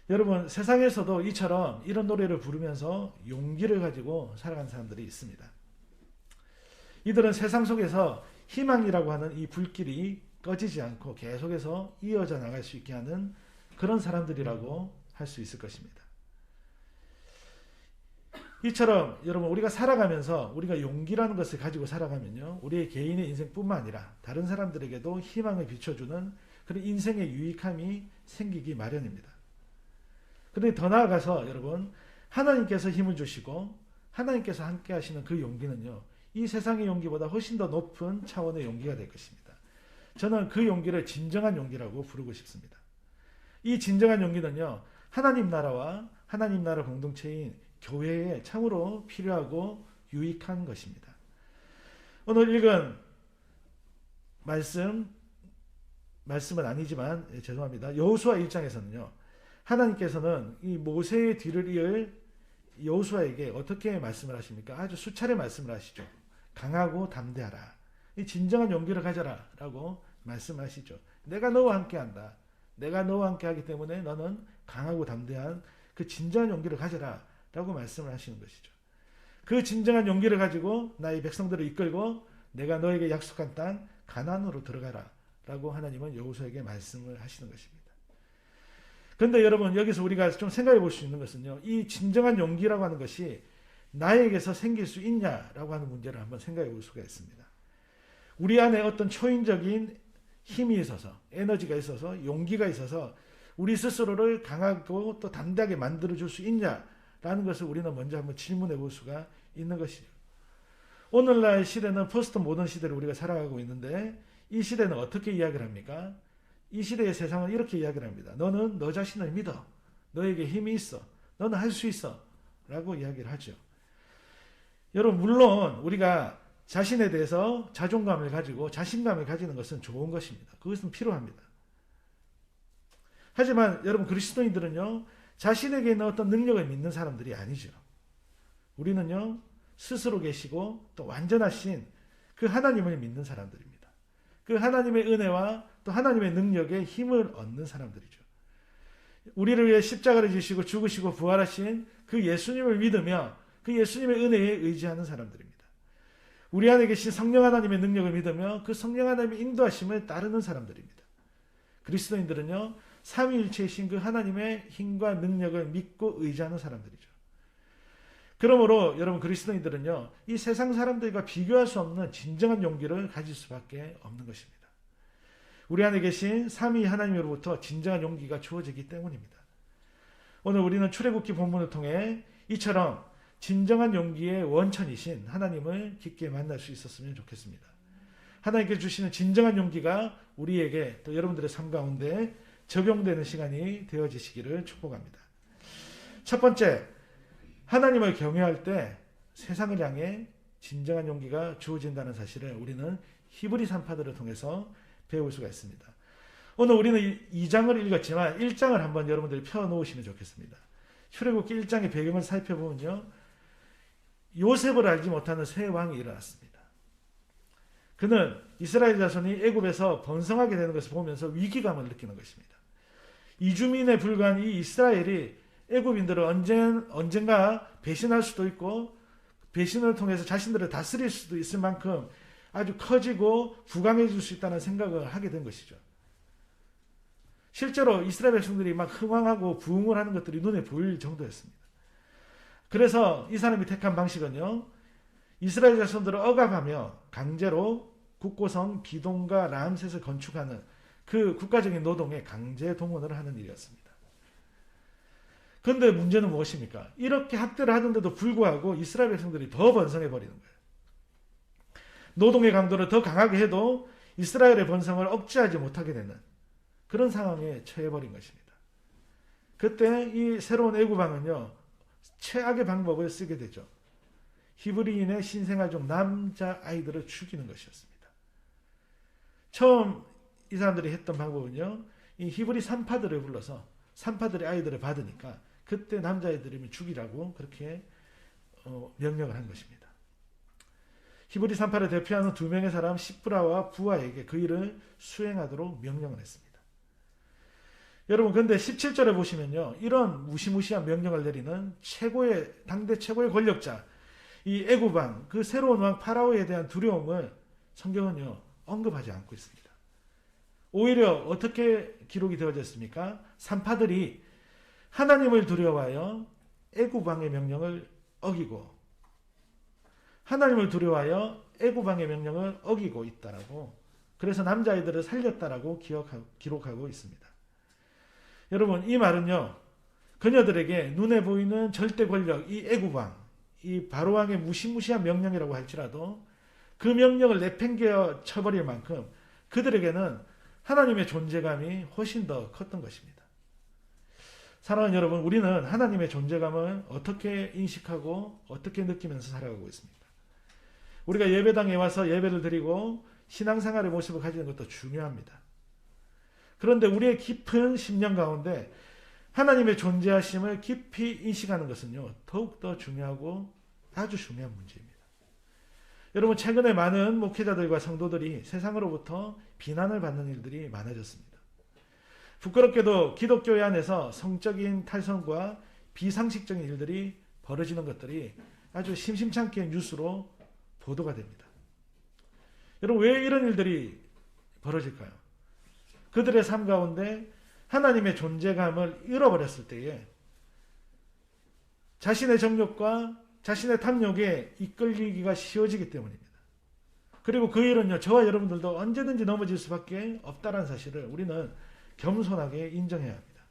여러분 세상에서도 이처럼 이런 노래를 부르면서 용기를 가지고 살아가는 사람들이 있습니다. 이들은 세상 속에서 희망이라고 하는 이 불길이 꺼지지 않고 계속해서 이어져 나갈 수 있게 하는 그런 사람들이라고 할 수 있을 것입니다. 이처럼 여러분 우리가 살아가면서 우리가 용기라는 것을 가지고 살아가면요 우리의 개인의 인생뿐만 아니라 다른 사람들에게도 희망을 비춰주는 그런 인생의 유익함이 생기기 마련입니다. 그런데 더 나아가서 여러분 하나님께서 힘을 주시고 하나님께서 함께 하시는 그 용기는요 이 세상의 용기보다 훨씬 더 높은 차원의 용기가 될 것입니다. 저는 그 용기를 진정한 용기라고 부르고 싶습니다. 이 진정한 용기는요 하나님 나라와 하나님 나라 공동체인 교회에 참으로 필요하고 유익한 것입니다. 오늘 읽은 말씀은 아니지만 죄송합니다. 여호수아 1장에서는요. 하나님께서는 이 모세의 뒤를 이을 여호수아에게 어떻게 말씀을 하십니까? 아주 수차례 말씀을 하시죠. 강하고 담대하라. 이 진정한 용기를 가져라 라고 말씀하시죠. 내가 너와 함께한다. 내가 너와 함께하기 때문에 너는 강하고 담대한 그 진정한 용기를 가져라 라고 말씀을 하시는 것이죠. 그 진정한 용기를 가지고 나의 백성들을 이끌고 내가 너에게 약속한 땅 가나안으로 들어가라 라고 하나님은 여호수아에게 말씀을 하시는 것입니다. 그런데 여러분 여기서 우리가 좀 생각해 볼 수 있는 것은요. 이 진정한 용기라고 하는 것이 나에게서 생길 수 있냐라고 하는 문제를 한번 생각해 볼 수가 있습니다. 우리 안에 어떤 초인적인 힘이 있어서 에너지가 있어서 용기가 있어서 우리 스스로를 강하고 또 담대하게 만들어줄 수 있냐라는 것을 우리는 먼저 한번 질문해 볼 수가 있는 것이죠. 오늘날 시대는 포스트 모던 시대를 우리가 살아가고 있는데 이 시대는 어떻게 이야기를 합니까? 이 시대의 세상은 이렇게 이야기를 합니다. 너는 너 자신을 믿어. 너에게 힘이 있어. 너는 할 수 있어. 라고 이야기를 하죠. 여러분 물론 우리가 자신에 대해서 자존감을 가지고 자신감을 가지는 것은 좋은 것입니다. 그것은 필요합니다. 하지만 여러분 그리스도인들은요. 자신에게 있는 어떤 능력을 믿는 사람들이 아니죠. 우리는요. 스스로 계시고 또 완전하신 그 하나님을 믿는 사람들입니다. 그 하나님의 은혜와 또 하나님의 능력에 힘을 얻는 사람들이죠. 우리를 위해 십자가를 지시고 죽으시고 부활하신 그 예수님을 믿으며 그 예수님의 은혜에 의지하는 사람들입니다. 우리 안에 계신 성령 하나님의 능력을 믿으며 그 성령 하나님의 인도하심을 따르는 사람들입니다. 그리스도인들은요. 삼위일체이신 그 하나님의 힘과 능력을 믿고 의지하는 사람들이죠. 그러므로 여러분 그리스도인들은요. 이 세상 사람들과 비교할 수 없는 진정한 용기를 가질 수밖에 없는 것입니다. 우리 안에 계신 삼위 하나님으로부터 진정한 용기가 주어지기 때문입니다. 오늘 우리는 출애굽기 본문을 통해 이처럼 진정한 용기의 원천이신 하나님을 깊게 만날 수 있었으면 좋겠습니다. 하나님께서 주시는 진정한 용기가 우리에게 또 여러분들의 삶 가운데 적용되는 시간이 되어지시기를 축복합니다. 첫 번째, 하나님을 경외할 때 세상을 향해 진정한 용기가 주어진다는 사실을 우리는 히브리 산파들을 통해서 배울 수가 있습니다. 오늘 우리는 2장을 읽었지만 1장을 한번 여러분들이 펴놓으시면 좋겠습니다. 출애굽기 1장의 배경을 살펴보면요, 요셉을 알지 못하는 새 왕이 일어났습니다. 그는 이스라엘 자손이 애굽에서 번성하게 되는 것을 보면서 위기감을 느끼는 것입니다. 이주민에 불과한 이 이스라엘이 애굽인들을 언젠가 배신할 수도 있고 배신을 통해서 자신들을 다스릴 수도 있을 만큼 아주 커지고 부강해질 수 있다는 생각을 하게 된 것이죠. 실제로 이스라엘 백성들이 막 흥왕하고 부흥을 하는 것들이 눈에 보일 정도였습니다. 그래서 이 사람이 택한 방식은요, 이스라엘 자손들을 억압하며 강제로 국고성 비동과 라암셋을 건축하는 그 국가적인 노동에 강제 동원을 하는 일이었습니다. 그런데 문제는 무엇입니까? 이렇게 학대를 하는데도 불구하고 이스라엘 백성들이 더 번성해 버리는 거예요. 노동의 강도를 더 강하게 해도 이스라엘의 번성을 억제하지 못하게 되는 그런 상황에 처해버린 것입니다. 그때 이 새로운 애굽왕은요, 최악의 방법을 쓰게 되죠. 히브리인의 신생아종 남자 아이들을 죽이는 것이었습니다. 처음 이 사람들이 했던 방법은요, 이 히브리 산파들을 불러서 산파들의 아이들을 받으니까 그때 남자아이들이면 죽이라고 그렇게 명령을 한 것입니다. 히브리 산파를 대표하는 두 명의 사람 시프라와 부하에게 그 일을 수행하도록 명령을 했습니다. 여러분, 근데 17절에 보시면요, 이런 무시무시한 명령을 내리는 당대 최고의 권력자, 이 애굽왕, 그 새로운 왕 파라오에 대한 두려움을 성경은요, 언급하지 않고 있습니다. 오히려 어떻게 기록이 되어져 있습니까? 산파들이 하나님을 두려워하여 애굽왕의 명령을 어기고, 하나님을 두려워하여 애굽왕의 명령을 어기고 있다라고, 그래서 남자아이들을 살렸다라고 기록하고 있습니다. 여러분, 이 말은요, 그녀들에게 눈에 보이는 절대 권력, 이 애굽왕, 이 바로왕의 무시무시한 명령이라고 할지라도 그 명령을 내팽개쳐 쳐버릴 만큼 그들에게는 하나님의 존재감이 훨씬 더 컸던 것입니다. 사랑하는 여러분, 우리는 하나님의 존재감을 어떻게 인식하고 어떻게 느끼면서 살아가고 있습니까? 우리가 예배당에 와서 예배를 드리고 신앙생활의 모습을 가지는 것도 중요합니다. 그런데 우리의 깊은 심령 가운데 하나님의 존재하심을 깊이 인식하는 것은요, 더욱더 중요하고 아주 중요한 문제입니다. 여러분, 최근에 많은 목회자들과 성도들이 세상으로부터 비난을 받는 일들이 많아졌습니다. 부끄럽게도 기독교회 안에서 성적인 탈선과 비상식적인 일들이 벌어지는 것들이 아주 심심찮게 뉴스로 보도가 됩니다. 여러분, 왜 이런 일들이 벌어질까요? 그들의 삶 가운데 하나님의 존재감을 잃어버렸을 때에 자신의 정욕과 자신의 탐욕에 이끌리기가 쉬워지기 때문입니다. 그리고 그 일은요, 저와 여러분들도 언제든지 넘어질 수밖에 없다는 사실을 우리는 겸손하게 인정해야 합니다.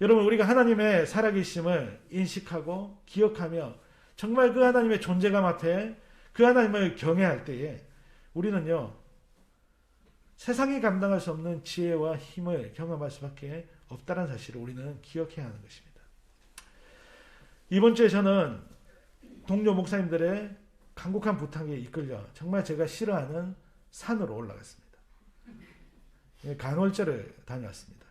여러분, 우리가 하나님의 살아계심을 인식하고 기억하며 정말 그 하나님의 존재감 앞에 그 하나님을 경외할 때에 우리는요, 세상이 감당할 수 없는 지혜와 힘을 경험할 수밖에 없다는 사실을 우리는 기억해야 하는 것입니다. 이번 주에 저는 동료 목사님들의 간곡한 부탁에 이끌려 정말 제가 싫어하는 산으로 올라갔습니다. 간월제를 다녀왔습니다.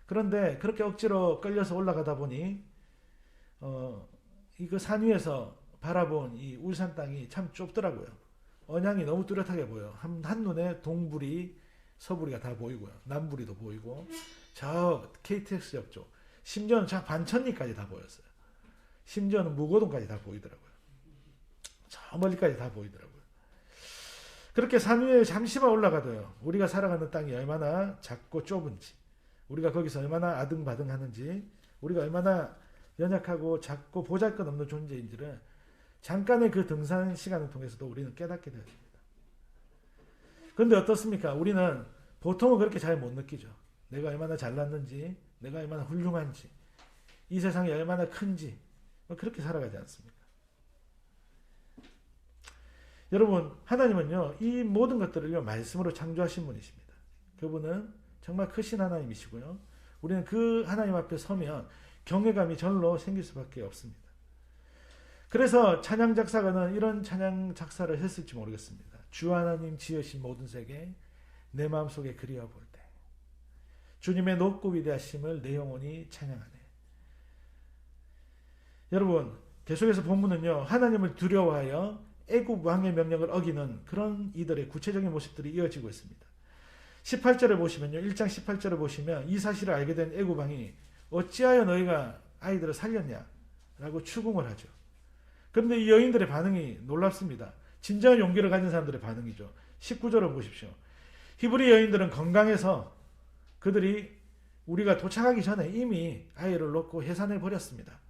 그런데 그렇게 억지로 끌려서 올라가다 보니 이 산 위에서 바라본 이 울산 땅이 참 좁더라고요. 언양이 너무 뚜렷하게 보여. 한눈에 동부리, 서부리가 다 보이고요. 남부리도 보이고, 저 KTX 쪽, 심지어는 저 반천리까지 다 보였어요. 심지어는 무고동까지 다 보이더라고요. 저 멀리까지 다 보이더라고요. 그렇게 산 위에 잠시만 올라가도요, 우리가 살아가는 땅이 얼마나 작고 좁은지, 우리가 거기서 얼마나 아등바등하는지, 우리가 얼마나 연약하고 작고 보잘것없는 존재인지를 잠깐의 그 등산 시간을 통해서도 우리는 깨닫게 되었습니다. 그런데 어떻습니까? 우리는 보통은 그렇게 잘 못 느끼죠. 내가 얼마나 잘났는지, 내가 얼마나 훌륭한지, 이 세상이 얼마나 큰지, 그렇게 살아가지 않습니까? 여러분, 하나님은요, 이 모든 것들을요, 말씀으로 창조하신 분이십니다. 그분은 정말 크신 하나님이시고요. 우리는 그 하나님 앞에 서면 경외감이 절로 생길 수밖에 없습니다. 그래서 찬양 작사가는 이런 찬양 작사를 했을지 모르겠습니다. 주 하나님 지으신 모든 세계 내 마음속에 그리워 볼 때 주님의 높고 위대하심을 내 영혼이 찬양하네. 여러분, 계속해서 본문은요, 하나님을 두려워하여 애굽 왕의 명령을 어기는 그런 이들의 구체적인 모습들이 이어지고 있습니다. 18절을 보시면요, 1장 18절을 보시면 이 사실을 알게 된 애굽 왕이 어찌하여 너희가 아이들을 살렸냐 라고 추궁을 하죠. 그런데 이 여인들의 반응이 놀랍습니다. 진정한 용기를 가진 사람들의 반응이죠. 19절을 보십시오. 히브리 여인들은 건강해서 그들이 우리가 도착하기 전에 이미 아이를 놓고 해산해 버렸습니다.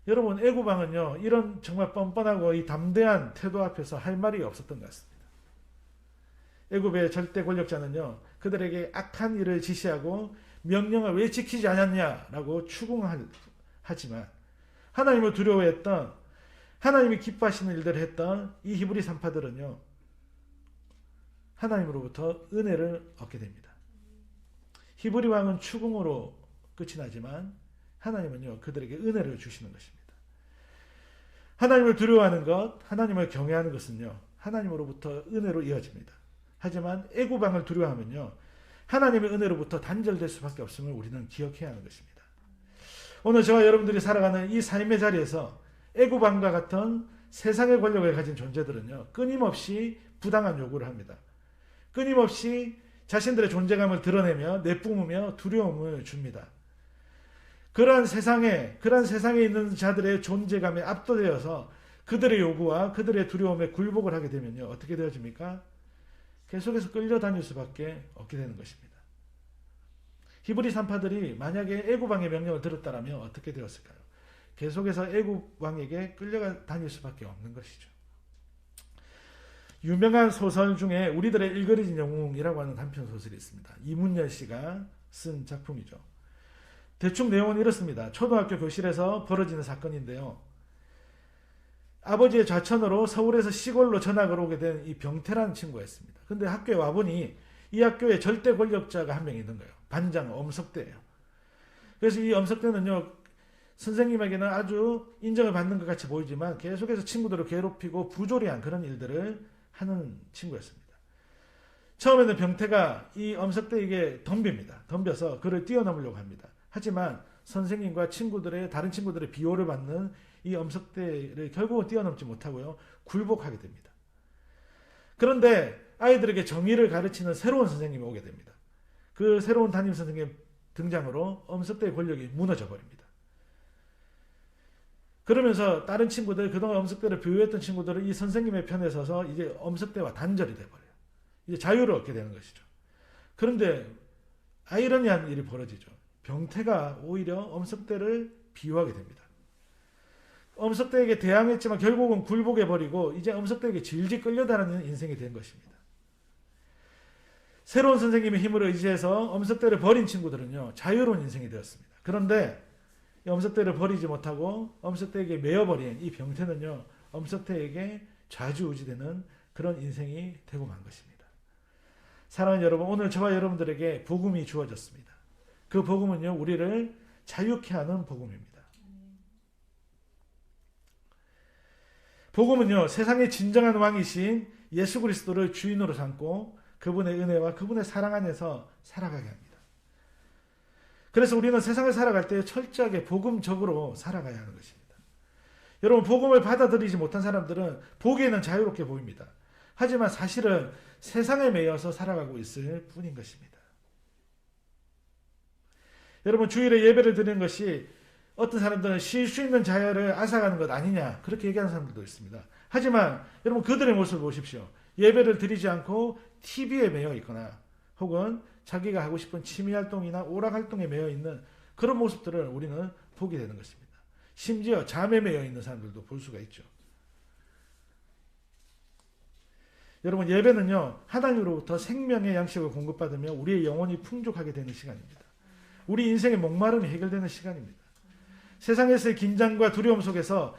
여러분, 애굽 왕은요, 이런 정말 뻔뻔하고 이 담대한 태도 앞에서 할 말이 없었던 것 같습니다. 애굽의 절대 권력자는요, 그들에게 악한 일을 지시하고 명령을 왜 지키지 않았냐라고 추궁하지만 하나님을 두려워했던, 하나님이 기뻐하시는 일들을 했던 이 히브리 산파들은요, 하나님으로부터 은혜를 얻게 됩니다. 히브리 왕은 추궁으로 끝이 나지만 하나님은요, 그들에게 은혜를 주시는 것입니다. 하나님을 두려워하는 것, 하나님을 경외하는 것은요, 하나님으로부터 은혜로 이어집니다. 하지만 애굽 왕을 두려워하면요, 하나님의 은혜로부터 단절될 수밖에 없음을 우리는 기억해야 하는 것입니다. 오늘 저와 여러분들이 살아가는 이 삶의 자리에서 애굽 왕과 같은 세상의 권력을 가진 존재들은요, 끊임없이 부당한 요구를 합니다. 끊임없이 자신들의 존재감을 드러내며 내뿜으며 두려움을 줍니다. 그러한 세상에 있는 자들의 존재감에 압도되어서 그들의 요구와 그들의 두려움에 굴복을 하게 되면요, 어떻게 되어집니까? 계속해서 끌려다닐 수밖에 없게 되는 것입니다. 히브리 산파들이 만약에 애굽 왕의 명령을 들었다면 어떻게 되었을까요? 계속해서 애굽 왕에게 끌려다닐 수밖에 없는 것이죠. 유명한 소설 중에 우리들의 일그러진 영웅이라고 하는 단편 소설이 있습니다. 이문열 씨가 쓴 작품이죠. 대충 내용은 이렇습니다. 초등학교 교실에서 벌어지는 사건인데요. 아버지의 좌천으로 서울에서 시골로 전학을 오게 된 이 병태라는 친구가 있습니다. 근데 학교에 와보니 이 학교에 절대 권력자가 한 명 있는 거예요. 반장 엄석대예요. 그래서 이 엄석대는요, 선생님에게는 아주 인정을 받는 것 같이 보이지만 계속해서 친구들을 괴롭히고 부조리한 그런 일들을 하는 친구였습니다. 처음에는 병태가 이 엄석대에게 덤빕니다. 덤벼서 그를 뛰어넘으려고 합니다. 하지만 선생님과 다른 친구들의 비호를 받는 이 엄석대를 결국은 뛰어넘지 못하고요, 굴복하게 됩니다. 그런데 아이들에게 정의를 가르치는 새로운 선생님이 오게 됩니다. 그 새로운 담임 선생님 등장으로 엄석대의 권력이 무너져 버립니다. 그러면서 다른 친구들, 그동안 엄석대를 비호했던 친구들은 이 선생님의 편에 서서 이제 엄석대와 단절이 돼버려요. 이제 자유를 얻게 되는 것이죠. 그런데 아이러니한 일이 벌어지죠. 병태가 오히려 엄석대를 비호하게 됩니다. 엄석대에게 대항했지만 결국은 굴복해버리고 이제 엄석대에게 질질 끌려다니는 인생이 된 것입니다. 새로운 선생님의 힘을 의지해서 엄석대를 버린 친구들은요, 자유로운 인생이 되었습니다. 그런데 엄석대를 버리지 못하고 엄석대에게 매여버린 이 병태는요, 엄석대에게 좌지우지되는 그런 인생이 되고 만 것입니다. 사랑하는 여러분, 오늘 저와 여러분들에게 복음이 주어졌습니다. 그 복음은요, 우리를 자유케 하는 복음입니다. 복음은요, 세상의 진정한 왕이신 예수 그리스도를 주인으로 삼고 그분의 은혜와 그분의 사랑 안에서 살아가게 합니다. 그래서 우리는 세상을 살아갈 때 철저하게 복음적으로 살아가야 하는 것입니다. 여러분, 복음을 받아들이지 못한 사람들은 보기에는 자유롭게 보입니다. 하지만 사실은 세상에 매여서 살아가고 있을 뿐인 것입니다. 여러분, 주일에 예배를 드리는 것이 어떤 사람들은 쉴 수 있는 자유를 앗아가는 것 아니냐, 그렇게 얘기하는 사람들도 있습니다. 하지만 여러분, 그들의 모습을 보십시오. 예배를 드리지 않고 TV에 매여 있거나 혹은 자기가 하고 싶은 취미활동이나 오락활동에 매여 있는 그런 모습들을 우리는 보게 되는 것입니다. 심지어 잠에 매여 있는 사람들도 볼 수가 있죠. 여러분, 예배는요, 하나님으로부터 생명의 양식을 공급받으며 우리의 영혼이 풍족하게 되는 시간입니다. 우리 인생의 목마름이 해결되는 시간입니다. 세상에서의 긴장과 두려움 속에서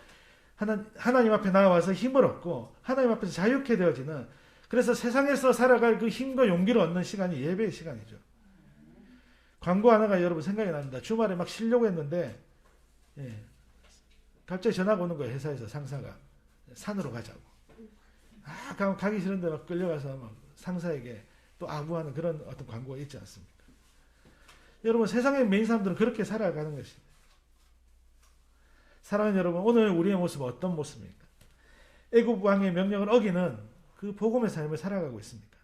하나님 앞에 나와서 힘을 얻고 하나님 앞에서 자유케 되어지는, 그래서 세상에서 살아갈 그 힘과 용기를 얻는 시간이 예배의 시간이죠. 광고 하나가 여러분 생각이 납니다. 주말에 막 쉬려고 했는데 갑자기 전화가 오는 거예요. 회사에서 상사가 산으로 가자고. 가기 싫은데 막 끌려가서 막 상사에게 또 아부하는 그런 어떤 광고가 있지 않습니까? 여러분, 세상의 메인 사람들은 그렇게 살아가는 것입니다. 사랑하는 여러분, 오늘 우리의 모습은 어떤 모습입니까? 애굽 왕의 명령을 어기는 그 복음의 삶을 살아가고 있습니까?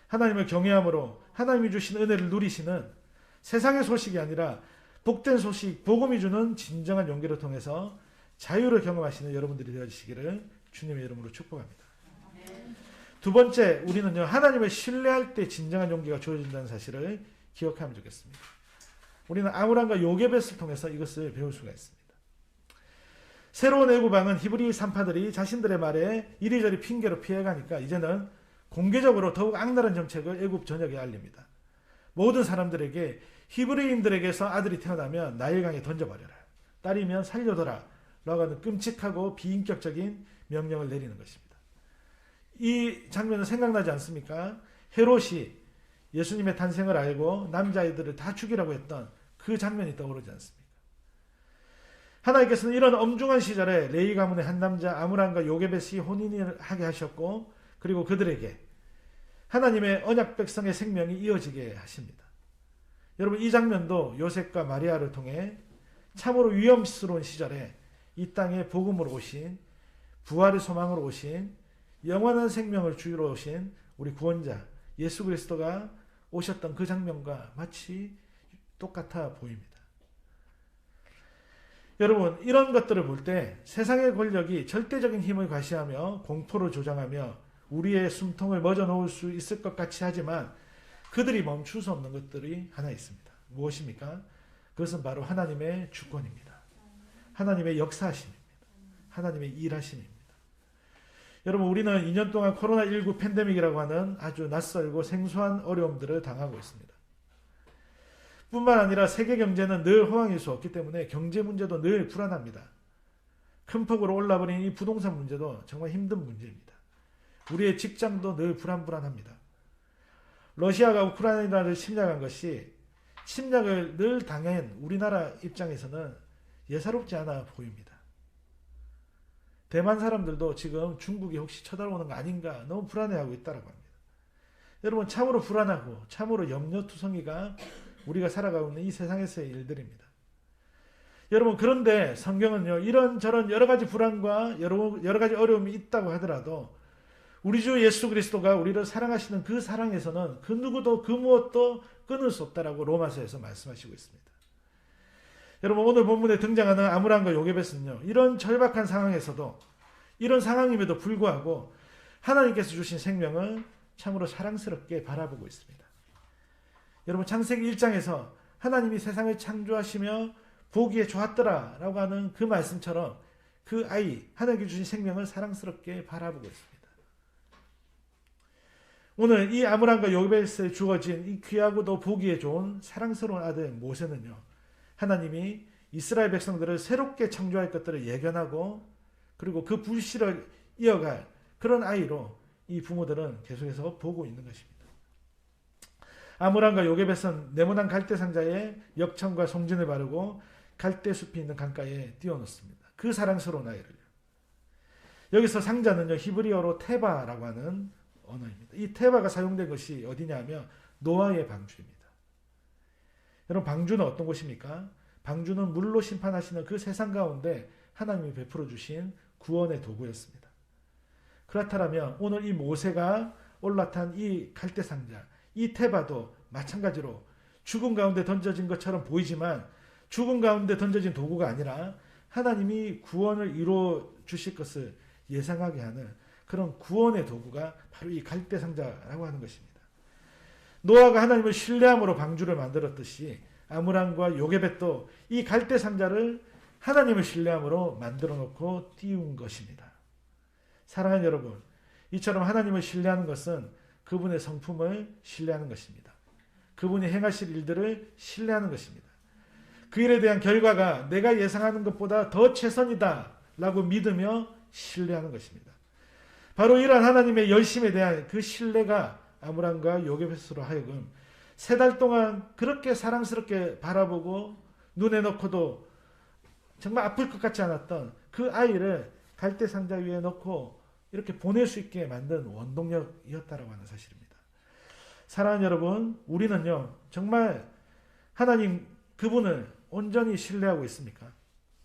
하나님을 경외함으로 하나님이 주신 은혜를 누리시는 세상의 소식이 아니라 복된 소식, 복음이 주는 진정한 용기를 통해서 자유를 경험하시는 여러분들이 되어주시기를 주님의 이름으로 축복합니다. 두 번째, 우리는요, 하나님을 신뢰할 때 진정한 용기가 주어진다는 사실을 기억하면 좋겠습니다. 우리는 아므람과 요게벳을 통해서 이것을 배울 수가 있습니다. 새로운 애굽 왕은 히브리 산파들이 자신들의 말에 이리저리 핑계로 피해가니까 이제는 공개적으로 더욱 악랄한 정책을 애굽 전역에 알립니다. 모든 사람들에게 히브리인들에게서 아들이 태어나면 나일강에 던져버려라. 딸이면 살려둬라. 라고 하는 끔찍하고 비인격적인 명령을 내리는 것입니다. 이 장면은 생각나지 않습니까? 헤롯이 예수님의 탄생을 알고 남자아이들을 다 죽이라고 했던 그 장면이 떠오르지 않습니까? 하나님께서는 이런 엄중한 시절에 레위 가문의 한 남자 아므람과 요게벳이 혼인을 하게 하셨고, 그리고 그들에게 하나님의 언약 백성의 생명이 이어지게 하십니다. 여러분, 이 장면도 요셉과 마리아를 통해 참으로 위험스러운 시절에 이 땅에 복음으로 오신, 부활의 소망으로 오신, 영원한 생명을 주로 오신 우리 구원자 예수 그리스도가 오셨던 그 장면과 마치 똑같아 보입니다. 여러분, 이런 것들을 볼 때 세상의 권력이 절대적인 힘을 과시하며 공포를 조장하며 우리의 숨통을 멎어 놓을 수 있을 것 같이 하지만 그들이 멈출 수 없는 것들이 하나 있습니다. 무엇입니까? 그것은 바로 하나님의 주권입니다. 하나님의 역사하심입니다. 하나님의 일하심입니다. 여러분, 우리는 2년 동안 코로나19 팬데믹이라고 하는 아주 낯설고 생소한 어려움들을 당하고 있습니다. 뿐만 아니라 세계 경제는 늘 호황일 수 없기 때문에 경제 문제도 늘 불안합니다. 큰 폭으로 올라버린 이 부동산 문제도 정말 힘든 문제입니다. 우리의 직장도 늘 불안합니다. 러시아가 우크라이나를 침략한 것이 침략을 늘 당한 우리나라 입장에서는 예사롭지 않아 보입니다. 대만 사람들도 지금 중국이 혹시 쳐다보는 거 아닌가 너무 불안해하고 있다고 합니다. 여러분, 참으로 불안하고 참으로 염려투성이가 우리가 살아가고 있는 이 세상에서의 일들입니다. 여러분, 그런데 성경은요, 이런저런 여러 가지 불안과 여러 가지 어려움이 있다고 하더라도 우리 주 예수 그리스도가 우리를 사랑하시는 그 사랑에서는 그 누구도 그 무엇도 끊을 수 없다라고 로마서에서 말씀하시고 있습니다. 여러분, 오늘 본문에 등장하는 아므람과 요게벳은요, 이런 절박한 상황에서도, 이런 상황임에도 불구하고 하나님께서 주신 생명을 참으로 사랑스럽게 바라보고 있습니다. 여러분, 창세기 1장에서 하나님이 세상을 창조하시며 보기에 좋았더라 라고 하는 그 말씀처럼 그 아이, 하나님께 주신 생명을 사랑스럽게 바라보고 있습니다. 오늘 이 아므람과 요게벳에 주어진 이 귀하고도 보기에 좋은 사랑스러운 아들 모세는요, 하나님이 이스라엘 백성들을 새롭게 창조할 것들을 예견하고 그리고 그 불씨를 이어갈 그런 아이로 이 부모들은 계속해서 보고 있는 것입니다. 아므람과 요게벳은 네모난 갈대 상자에 역청과 송진을 바르고 갈대 숲이 있는 강가에 띄워놓습니다. 그 사랑스러운 아이를요. 여기서 상자는요, 히브리어로 테바라고 하는 언어입니다. 이 테바가 사용된 것이 어디냐면 노아의 방주입니다. 여러분, 방주는 어떤 곳입니까? 방주는 물로 심판하시는 그 세상 가운데 하나님이 베풀어 주신 구원의 도구였습니다. 그렇다면 오늘 이 모세가 올라탄 이 갈대 상자, 이 테바도 마찬가지로 죽음 가운데 던져진 것처럼 보이지만 죽음 가운데 던져진 도구가 아니라 하나님이 구원을 이루어 주실 것을 예상하게 하는 그런 구원의 도구가 바로 이 갈대 상자라고 하는 것입니다. 노아가 하나님을 신뢰함으로 방주를 만들었듯이 아므람과 요게벳도 이 갈대 상자를 하나님을 신뢰함으로 만들어 놓고 띄운 것입니다. 사랑하는 여러분, 이처럼 하나님을 신뢰하는 것은 그분의 성품을 신뢰하는 것입니다. 그분이 행하실 일들을 신뢰하는 것입니다. 그 일에 대한 결과가 내가 예상하는 것보다 더 최선이다 라고 믿으며 신뢰하는 것입니다. 바로 이러한 하나님의 열심에 대한 그 신뢰가 아므람과 요게벳으로 하여금 3달 동안 그렇게 사랑스럽게 바라보고 눈에 넣고도 정말 아플 것 같지 않았던 그 아이를 갈대 상자 위에 넣고 이렇게 보낼 수 있게 만든 원동력이었다라고 하는 사실입니다. 사랑하는 여러분, 우리는요 정말 하나님 그분을 온전히 신뢰하고 있습니까?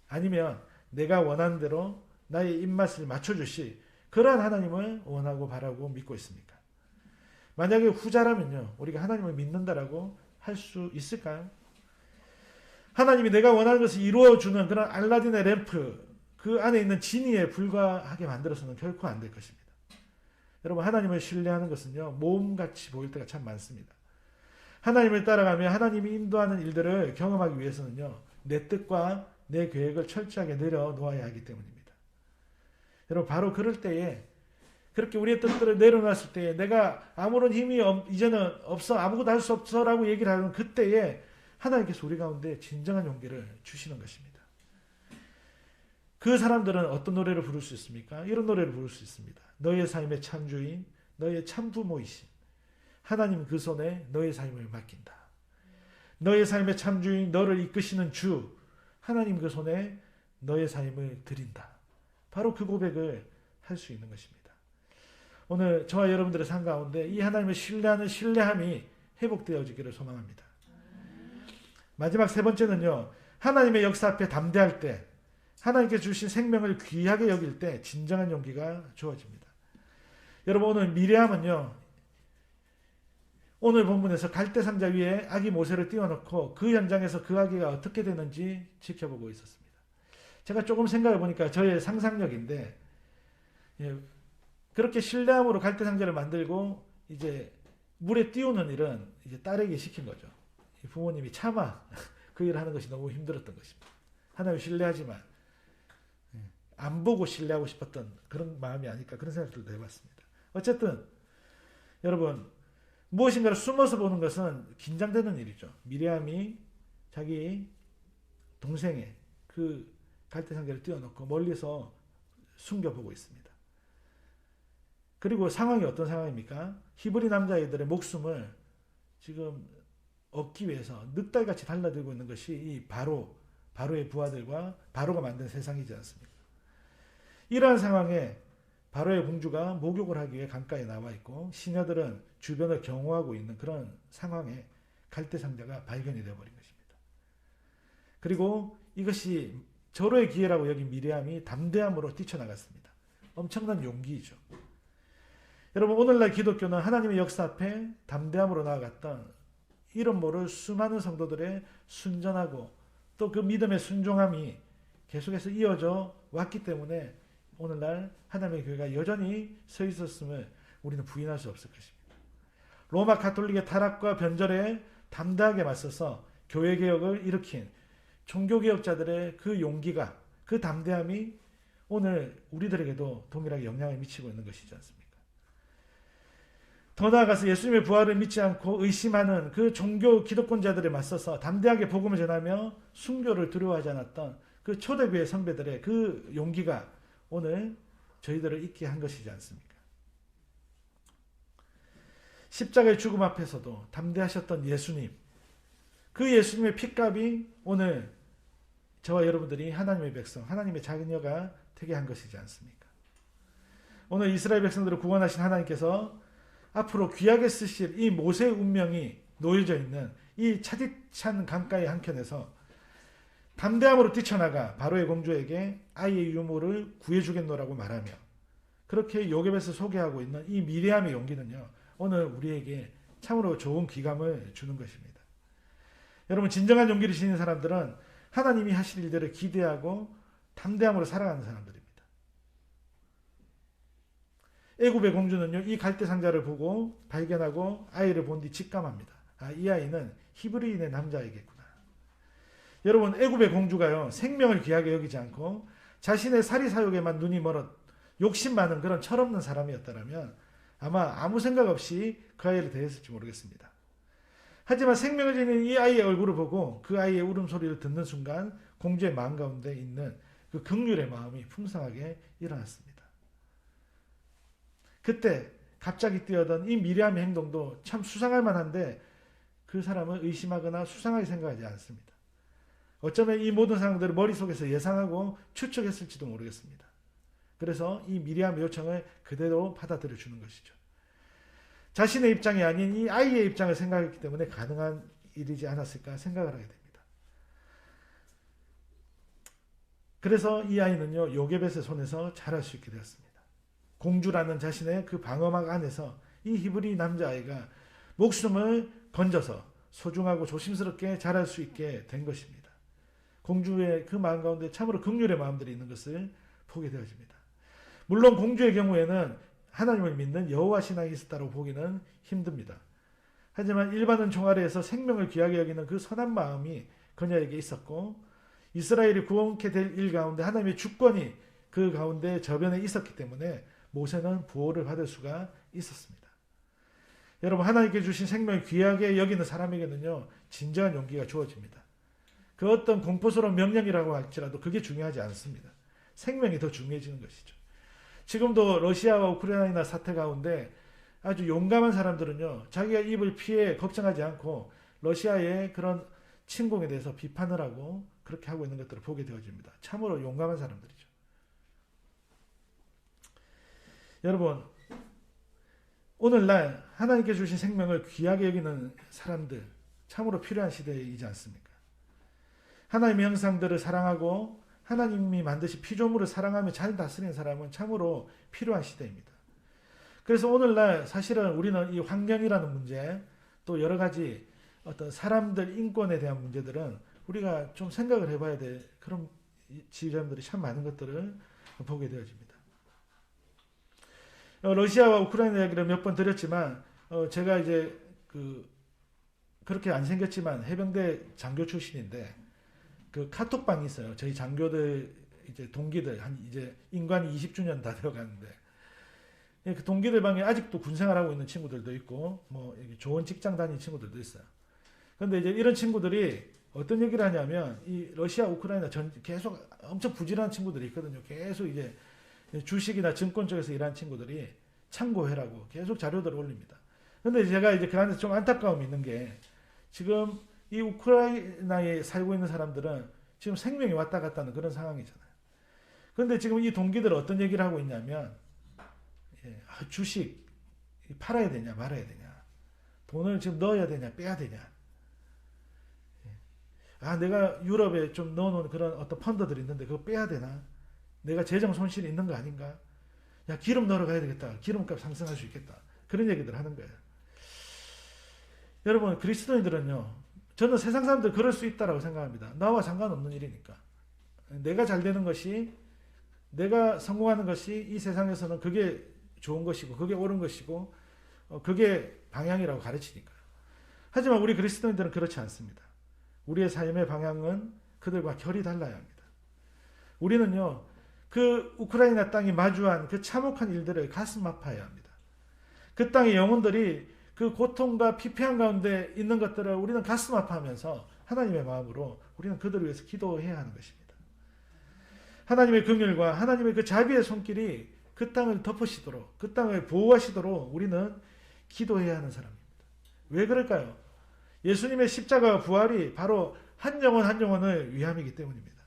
아니면 내가 원하는 대로 나의 입맛을 맞춰주시 그러한 하나님을 원하고 바라고 믿고 있습니까? 만약에 후자라면요 우리가 하나님을 믿는다라고 할 수 있을까요? 하나님이 내가 원하는 것을 이루어주는 그런 알라딘의 램프 그 안에 있는 지니에 불과하게 만들어서는 결코 안 될 것입니다. 여러분 하나님을 신뢰하는 것은요 모험같이 보일 때가 참 많습니다. 하나님을 따라가며 하나님이 인도하는 일들을 경험하기 위해서는요 내 뜻과 내 계획을 철저하게 내려놓아야 하기 때문입니다. 여러분 바로 그럴 때에 그렇게 우리의 뜻들을 내려놨을 때에 내가 아무런 힘이 이제는 없어 아무것도 할 수 없어 라고 얘기를 하는 그때에 하나님께서 우리 가운데 진정한 용기를 주시는 것입니다. 그 사람들은 어떤 노래를 부를 수 있습니까? 이런 노래를 부를 수 있습니다. 너의 삶의 참주인 너의 참부모이신 하나님 그 손에 너의 삶을 맡긴다. 너의 삶의 참주인 너를 이끄시는 주 하나님 그 손에 너의 삶을 드린다. 바로 그 고백을 할 수 있는 것입니다. 오늘 저와 여러분들의 삶 가운데 이 하나님을 신뢰하는 신뢰함이 회복되어지기를 소망합니다. 마지막 세 번째는요. 하나님의 역사 앞에 담대할 때 하나님께 주신 생명을 귀하게 여길 때 진정한 용기가 주어집니다. 여러분 오늘 미리암은요. 오늘 본문에서 갈대상자 위에 아기 모세를 띄워놓고 그 현장에서 그 아기가 어떻게 되는지 지켜보고 있었습니다. 제가 조금 생각해 보니까 저의 상상력인데 그렇게 신뢰함으로 갈대상자를 만들고 이제 물에 띄우는 일은 이제 딸에게 시킨 거죠. 부모님이 차마 그 일을 하는 것이 너무 힘들었던 것입니다. 하나님을 신뢰하지만 안 보고 신뢰하고 싶었던 그런 마음이 아닐까 그런 생각들도 해봤습니다. 어쨌든 여러분 무엇인가를 숨어서 보는 것은 긴장되는 일이죠. 미리암이 자기 동생의 그 갈대상자를 띄워놓고 멀리서 숨겨보고 있습니다. 그리고 상황이 어떤 상황입니까? 히브리 남자애들의 목숨을 지금 얻기 위해서 늑달같이 달라들고 있는 것이 이 바로의 부하들과 바로가 만든 세상이지 않습니까? 이러한 상황에 바로의 공주가 목욕을 하기 위해 강가에 나와 있고 시녀들은 주변을 경호하고 있는 그런 상황에 갈대상자가 발견이 되어버린 것입니다. 그리고 이것이 절호의 기회라고 여긴 미리암이 담대함으로 뛰쳐나갔습니다. 엄청난 용기이죠. 여러분 오늘날 기독교는 하나님의 역사 앞에 담대함으로 나아갔던 이름 모를 수많은 성도들의 순전하고 또 그 믿음의 순종함이 계속해서 이어져 왔기 때문에 오늘날 하나님의 교회가 여전히 서 있었음을 우리는 부인할 수 없을 것입니다. 로마 가톨릭의 타락과 변절에 담대하게 맞서서 교회개혁을 일으킨 종교개혁자들의 그 용기가 그 담대함이 오늘 우리들에게도 동일하게 영향을 미치고 있는 것이지 않습니까? 더 나아가서 예수님의 부활을 믿지 않고 의심하는 그 종교 기득권자들에 맞서서 담대하게 복음을 전하며 순교를 두려워하지 않았던 그 초대교회 선배들의 그 용기가 오늘 저희들을 있게 한 것이지 않습니까? 십자가의 죽음 앞에서도 담대하셨던 예수님, 그 예수님의 핏값이 오늘 저와 여러분들이 하나님의 백성, 하나님의 자녀가 되게 한 것이지 않습니까? 오늘 이스라엘 백성들을 구원하신 하나님께서 앞으로 귀하게 쓰실 이 모세의 운명이 놓여져 있는 이 차디찬 강가의 한켠에서 담대함으로 뛰쳐나가 바로의 공주에게 아이의 유모를 구해주겠노라고 말하며 그렇게 요괴벳을 소개하고 있는 이 미리암의 용기는요. 오늘 우리에게 참으로 좋은 귀감을 주는 것입니다. 여러분 진정한 용기를 지닌 사람들은 하나님이 하실 일들을 기대하고 담대함으로 살아가는 사람들입니다. 애굽의 공주는요. 이 갈대상자를 보고 발견하고 아이를 본 뒤 직감합니다. 이 아이는 히브리인의 남자이겠구나. 여러분 애굽의 공주가요. 생명을 귀하게 여기지 않고 자신의 사리사욕에만 눈이 멀어 욕심 많은 그런 철없는 사람이었다면 아마 아무 생각 없이 그 아이를 대했을지 모르겠습니다. 하지만 생명을 지닌 이 아이의 얼굴을 보고 그 아이의 울음소리를 듣는 순간 공주의 마음 가운데 있는 그 긍휼의 마음이 풍성하게 일어났습니다. 그때 갑자기 뛰어든 이 미리암의 행동도 참 수상할 만한데 그 사람은 의심하거나 수상하게 생각하지 않습니다. 어쩌면 이 모든 상황들을 머릿속에서 예상하고 추측했을지도 모르겠습니다. 그래서 이 미리암의 요청을 그대로 받아들여 주는 것이죠. 자신의 입장이 아닌 이 아이의 입장을 생각했기 때문에 가능한 일이지 않았을까 생각을 하게 됩니다. 그래서 이 아이는요, 요게벳의 손에서 자랄 수 있게 되었습니다. 공주라는 자신의 그 방어막 안에서 이 히브리 남자아이가 목숨을 건져서 소중하고 조심스럽게 자랄 수 있게 된 것입니다. 공주의 그 마음 가운데 참으로 긍휼의 마음들이 있는 것을 보게 되어집니다. 물론 공주의 경우에는 하나님을 믿는 여호와 신앙이 있었다고 보기는 힘듭니다. 하지만 일반은 총알에서 생명을 귀하게 여기는 그 선한 마음이 그녀에게 있었고, 이스라엘이 구원케 될 일 가운데 하나님의 주권이 그 가운데 저변에 있었기 때문에 모세는 부호를 받을 수가 있었습니다. 여러분, 하나님께 주신 생명을 귀하게 여기는 사람에게는요, 진정한 용기가 주어집니다. 그 어떤 공포스러운 명령이라고 할지라도 그게 중요하지 않습니다. 생명이 더 중요해지는 것이죠. 지금도 러시아와 우크라이나 사태 가운데 아주 용감한 사람들은요, 자기가 입을 피해 걱정하지 않고 러시아의 그런 침공에 대해서 비판을 하고 그렇게 하고 있는 것들을 보게 되어집니다. 참으로 용감한 사람들이죠. 여러분, 오늘날 하나님께 주신 생명을 귀하게 여기는 사람들, 참으로 필요한 시대이지 않습니까? 하나님의 형상들을 사랑하고 하나님이 만드신 피조물을 사랑하며 잘 다스리는 사람은 참으로 필요한 시대입니다. 그래서 오늘날 사실은 우리는 이 환경이라는 문제, 또 여러 가지 어떤 사람들 인권에 대한 문제들은 우리가 좀 생각을 해봐야 될 그런 지점들이 참 많은 것들을 보게 되어집니다. 러시아와 우크라이나 이야기를 몇 번 드렸지만, 제가 이제 그렇게 안 생겼지만 해병대 장교 출신인데, 그 카톡방이 있어요. 저희 장교들, 이제 동기들, 이제 인관이 20주년 다 되어 가는데, 그 동기들 방에 아직도 군생활하고 있는 친구들도 있고, 뭐, 좋은 직장 다니는 친구들도 있어요. 근데 이제 이런 친구들이 어떤 얘기를 하냐면, 이 러시아, 우크라이나 계속 엄청 부지런한 친구들이 있거든요. 계속 이제 주식이나 증권 쪽에서 일하는 친구들이 참고해라고 계속 자료들을 올립니다. 근데 제가 이제 그 안에서 좀 안타까움이 있는 게, 지금 이 우크라이나에 살고 있는 사람들은 지금 생명이 왔다 갔다 하는 그런 상황이잖아요. 근데 지금 이 동기들은 어떤 얘기를 하고 있냐면, 주식 팔아야 되냐 말아야 되냐, 돈을 지금 넣어야 되냐 빼야 되냐, 내가 유럽에 좀 넣어놓은 그런 어떤 펀드들이 있는데 그거 빼야 되나, 내가 재정 손실이 있는 거 아닌가, 야 기름 넣으러 가야 되겠다, 기름값 상승할 수 있겠다, 그런 얘기들 하는 거예요. 여러분, 그리스도인들은요, 저는 세상 사람들 그럴 수 있다라고 생각합니다. 나와 상관없는 일이니까. 내가 잘 되는 것이, 내가 성공하는 것이 이 세상에서는 그게 좋은 것이고 그게 옳은 것이고 그게 방향이라고 가르치니까요. 하지만 우리 그리스도인들은 그렇지 않습니다. 우리의 삶의 방향은 그들과 결이 달라야 합니다. 우리는요, 그 우크라이나 땅이 마주한 그 참혹한 일들을 가슴 아파해야 합니다. 그 땅의 영혼들이 그 고통과 피폐한 가운데 있는 것들을 우리는 가슴 아파하면서 하나님의 마음으로 우리는 그들을 위해서 기도해야 하는 것입니다. 하나님의 긍휼과 하나님의 그 자비의 손길이 그 땅을 덮으시도록, 그 땅을 보호하시도록 우리는 기도해야 하는 사람입니다. 왜 그럴까요? 예수님의 십자가와 부활이 바로 한 영혼 한 영혼을 위함이기 때문입니다.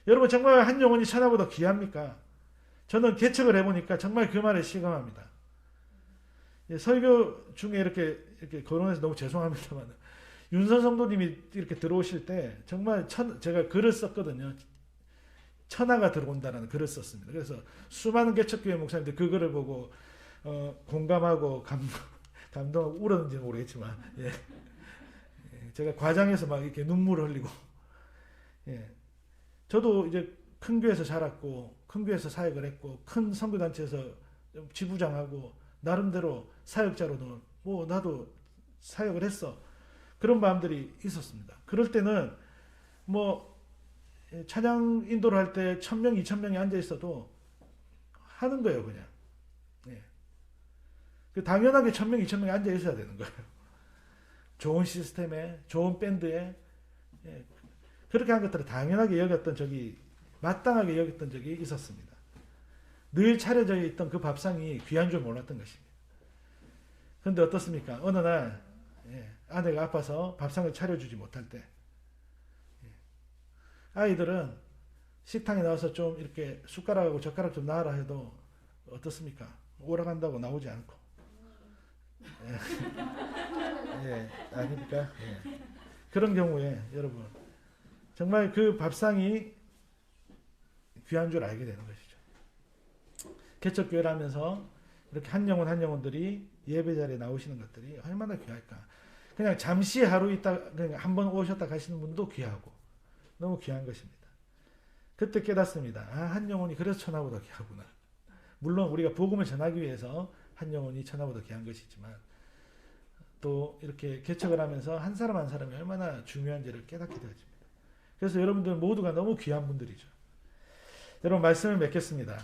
여러분, 정말 한 영혼이 천하보다 귀합니까? 저는 개척을 해보니까 정말 그 말에 실감합니다. 설교 중에 이렇게 거론해서 너무 죄송합니다만, 윤선 성도님이 이렇게 들어오실 때 정말 제가 글을 썼거든요. 천하가 들어온다는 글을 썼습니다. 그래서 수많은 개척교회 목사님들 그 글을 보고 공감하고 감동하고 울었는지는 모르겠지만, 제가 과장해서 막 이렇게 눈물을 흘리고, 저도 이제 큰 교회에서 자랐고 큰 교회에서 사역을 했고 큰 선교단체에서 지부장하고 나름대로 사역자로는 뭐 나도 사역을 했어. 그런 마음들이 있었습니다. 그럴 때는 뭐 찬양 인도를 할 때 1000명, 2000명이 앉아 있어도 하는 거예요, 그냥. 당연하게 1000명, 2000명이 앉아 있어야 되는 거예요. 좋은 시스템에, 좋은 밴드에, 그렇게 한 것들을 당연하게 여겼던 적이, 마땅하게 여겼던 적이 있었습니다. 늘 차려져 있던 그 밥상이 귀한 줄 몰랐던 것입니다. 그런데 어떻습니까? 어느 날 아내가 아파서 밥상을 차려주지 못할 때, 아이들은 식당에 나와서 좀 이렇게 숟가락하고 젓가락 좀 놔라 해도 어떻습니까? 오라간다고 나오지 않고. 예, 예 아닙니까? 예. 그런 경우에 여러분 정말 그 밥상이 귀한 줄 알게 되는 것이죠. 개척교회를 하면서 이렇게 한 영혼 한 영혼들이 예배 자리에 나오시는 것들이 얼마나 귀할까. 그냥 잠시 하루 있다 그냥 한번 오셨다 가시는 분도 귀하고 너무 귀한 것입니다. 그때 깨닫습니다. 한 영혼이 그래서 천하보다 귀하구나. 물론 우리가 복음을 전하기 위해서 한 영혼이 천하보다 귀한 것이지만 또 이렇게 개척을 하면서 한 사람 한 사람이 얼마나 중요한지를 깨닫게 되어집니다. 그래서 여러분들 모두가 너무 귀한 분들이죠. 여러분 말씀을 맺겠습니다.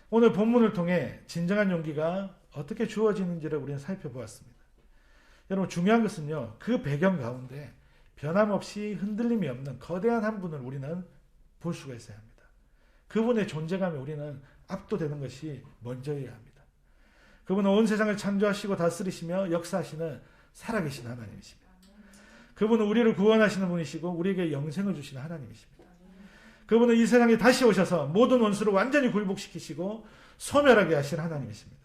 오늘 본문을 통해 진정한 용기가 어떻게 주어지는지를 우리는 살펴보았습니다. 여러분 중요한 것은요. 그 배경 가운데 변함없이 흔들림이 없는 거대한 한 분을 우리는 볼 수가 있어야 합니다. 그분의 존재감에 우리는 압도되는 것이 먼저여야 합니다. 그분은 온 세상을 창조하시고 다스리시며 역사하시는 살아계신 하나님이십니다. 그분은 우리를 구원하시는 분이시고 우리에게 영생을 주시는 하나님이십니다. 그분은 이 세상에 다시 오셔서 모든 원수를 완전히 굴복시키시고 소멸하게 하신 하나님이십니다.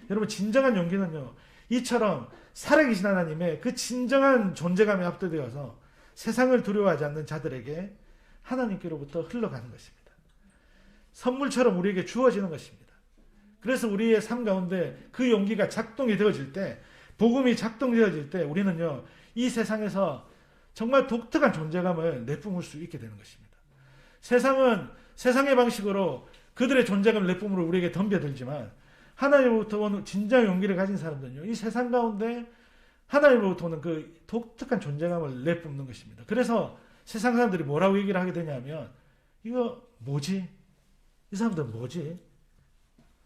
여러분 진정한 용기는요. 이처럼 살아계신 하나님의 그 진정한 존재감에 압도되어서 세상을 두려워하지 않는 자들에게 하나님께로부터 흘러가는 것입니다. 선물처럼 우리에게 주어지는 것입니다. 그래서 우리의 삶 가운데 그 용기가 작동이 되어질 때, 복음이 작동되어질 때 우리는요, 이 세상에서 정말 독특한 존재감을 내뿜을 수 있게 되는 것입니다. 세상은 세상의 방식으로 그들의 존재감을 내뿜으로 우리에게 덤벼들지만 하나님으로부터 오는 진정한 용기를 가진 사람들은요, 이 세상 가운데 하나님으로부터 오는 그 독특한 존재감을 내뿜는 것입니다. 그래서 세상 사람들이 뭐라고 얘기를 하게 되냐면, 이거 뭐지? 이 사람들은 뭐지?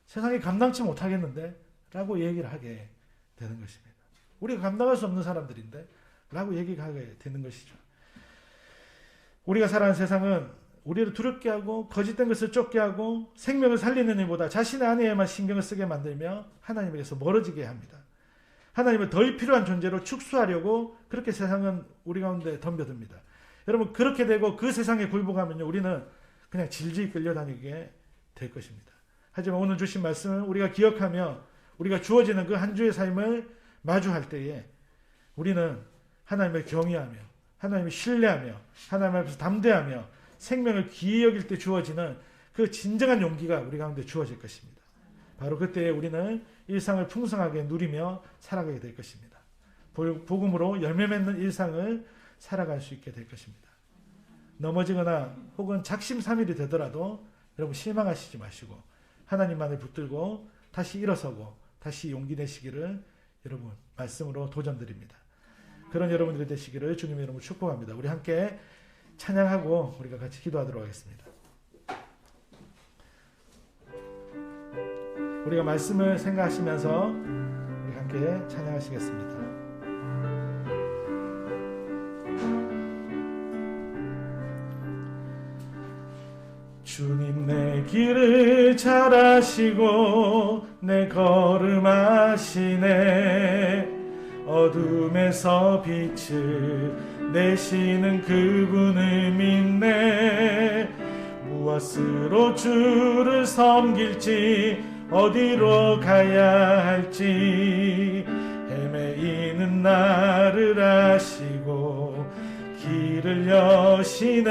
세상이 감당치 못하겠는데? 라고 얘기를 하게 되는 것입니다. 우리가 감당할 수 없는 사람들인데? 라고 얘기하게 되는 것이죠. 우리가 살아가는 세상은 우리를 두렵게 하고 거짓된 것을 쫓게 하고 생명을 살리는 일보다 자신의 안에만 신경을 쓰게 만들며 하나님에게서 멀어지게 합니다. 하나님을 덜 필요한 존재로 축소하려고 그렇게 세상은 우리 가운데 덤벼듭니다. 여러분 그렇게 되고 그 세상에 굴복하면요, 우리는 그냥 질질 끌려다니게 될 것입니다. 하지만 오늘 주신 말씀은 우리가 기억하며 우리가 주어지는 그 한 주의 삶을 마주할 때에 우리는 하나님을 경외하며 하나님을 신뢰하며 하나님 앞에서 담대하며 생명을 귀히 여길 때 주어지는 그 진정한 용기가 우리 가운데 주어질 것입니다. 바로 그때에 우리는 일상을 풍성하게 누리며 살아가게 될 것입니다. 복음으로 열매 맺는 일상을 살아갈 수 있게 될 것입니다. 넘어지거나 혹은 작심삼일이 되더라도 여러분 실망하시지 마시고 하나님만을 붙들고 다시 일어서고 다시 용기 내시기를 여러분 말씀으로 도전드립니다. 그런 여러분들이 되시기를 주님의 이름으로 축복합니다. 우리 함께 찬양하고 우리가 같이 기도하도록 하겠습니다. 우리가 말씀을 생각하시면서 우리 함께 찬양하시겠습니다. 주님 내 길을 잘 아시고 내 걸음 아시네. 어둠에서 빛을 내시는 그분을 믿네. 무엇으로 주를 섬길지 어디로 가야 할지 헤매이는 나를 아시고 길을 여시네.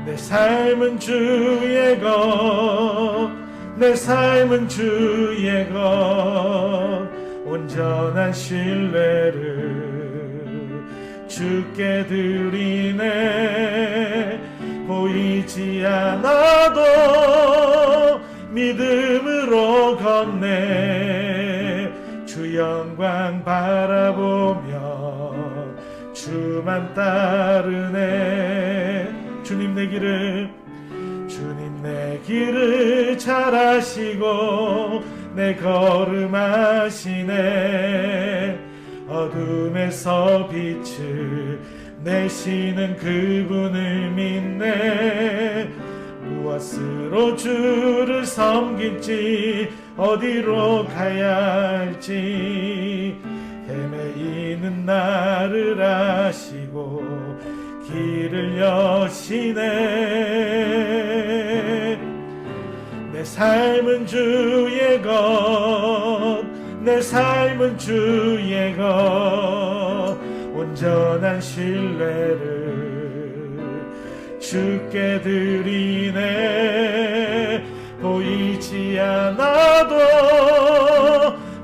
내 삶은 주의 것, 내 삶은 주의 것, 온전한 신뢰를 주께 드리네. 보이지 않아도 믿음으로 걷네. 주 영광 바라보며 주만 따르네. 주님 내 길을 잘 아시고 내 걸음 아시네. 어둠에서 빛을 내시는 그분을 믿네. 무엇으로 주를 섬길지 어디로 가야 할지 헤매이는 나를 아시고 길을 여시네. 내 삶은 주의 것, 내 삶은 주의 것, 온전한 신뢰를 주께 드리네. 보이지 않아도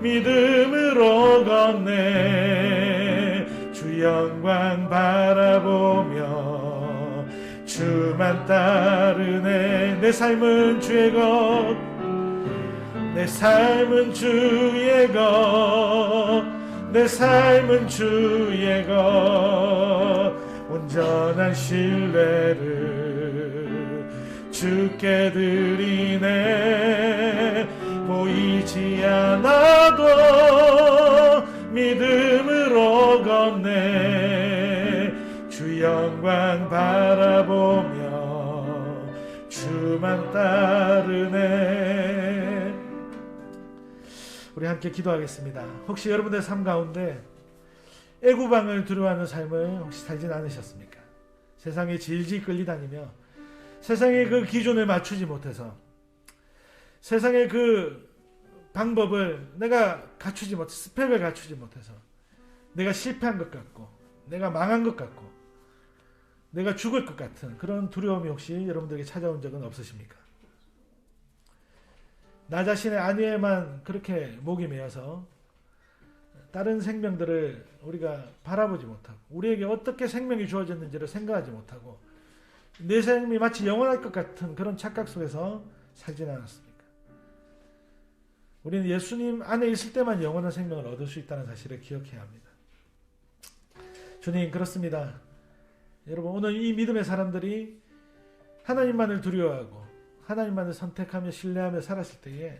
믿음으로 걷네. 주 영광 바라보며 주만 따르네. 내 삶은 주의 것, 내 삶은 주의 것, 내 삶은 주의 것, 온전한 신뢰를 주께 드리네. 보이지 않아도 믿음으로 걷네. 주 영광 바라보며 주만 따르네. 우리 함께 기도하겠습니다. 혹시 여러분의 삶 가운데 애구방을 두려워하는 삶을 혹시 살진 않으셨습니까? 세상에 질질 끌리다니며 세상의 그 기준을 맞추지 못해서, 세상의 그 방법을 내가 갖추지 못해, 스펙을 갖추지 못해서 내가 실패한 것 같고, 내가 망한 것 같고, 내가 죽을 것 같은 그런 두려움이 혹시 여러분들에게 찾아온 적은 없으십니까? 나 자신의 안위에만 그렇게 목이 메어서 다른 생명들을 우리가 바라보지 못하고, 우리에게 어떻게 생명이 주어졌는지를 생각하지 못하고, 내 삶이 마치 영원할 것 같은 그런 착각 속에서 살진 않았습니까? 우리는 예수님 안에 있을 때만 영원한 생명을 얻을 수 있다는 사실을 기억해야 합니다. 주님, 그렇습니다. 여러분, 오늘 이 믿음의 사람들이 하나님만을 두려워하고 하나님만을 선택하며 신뢰하며 살았을 때에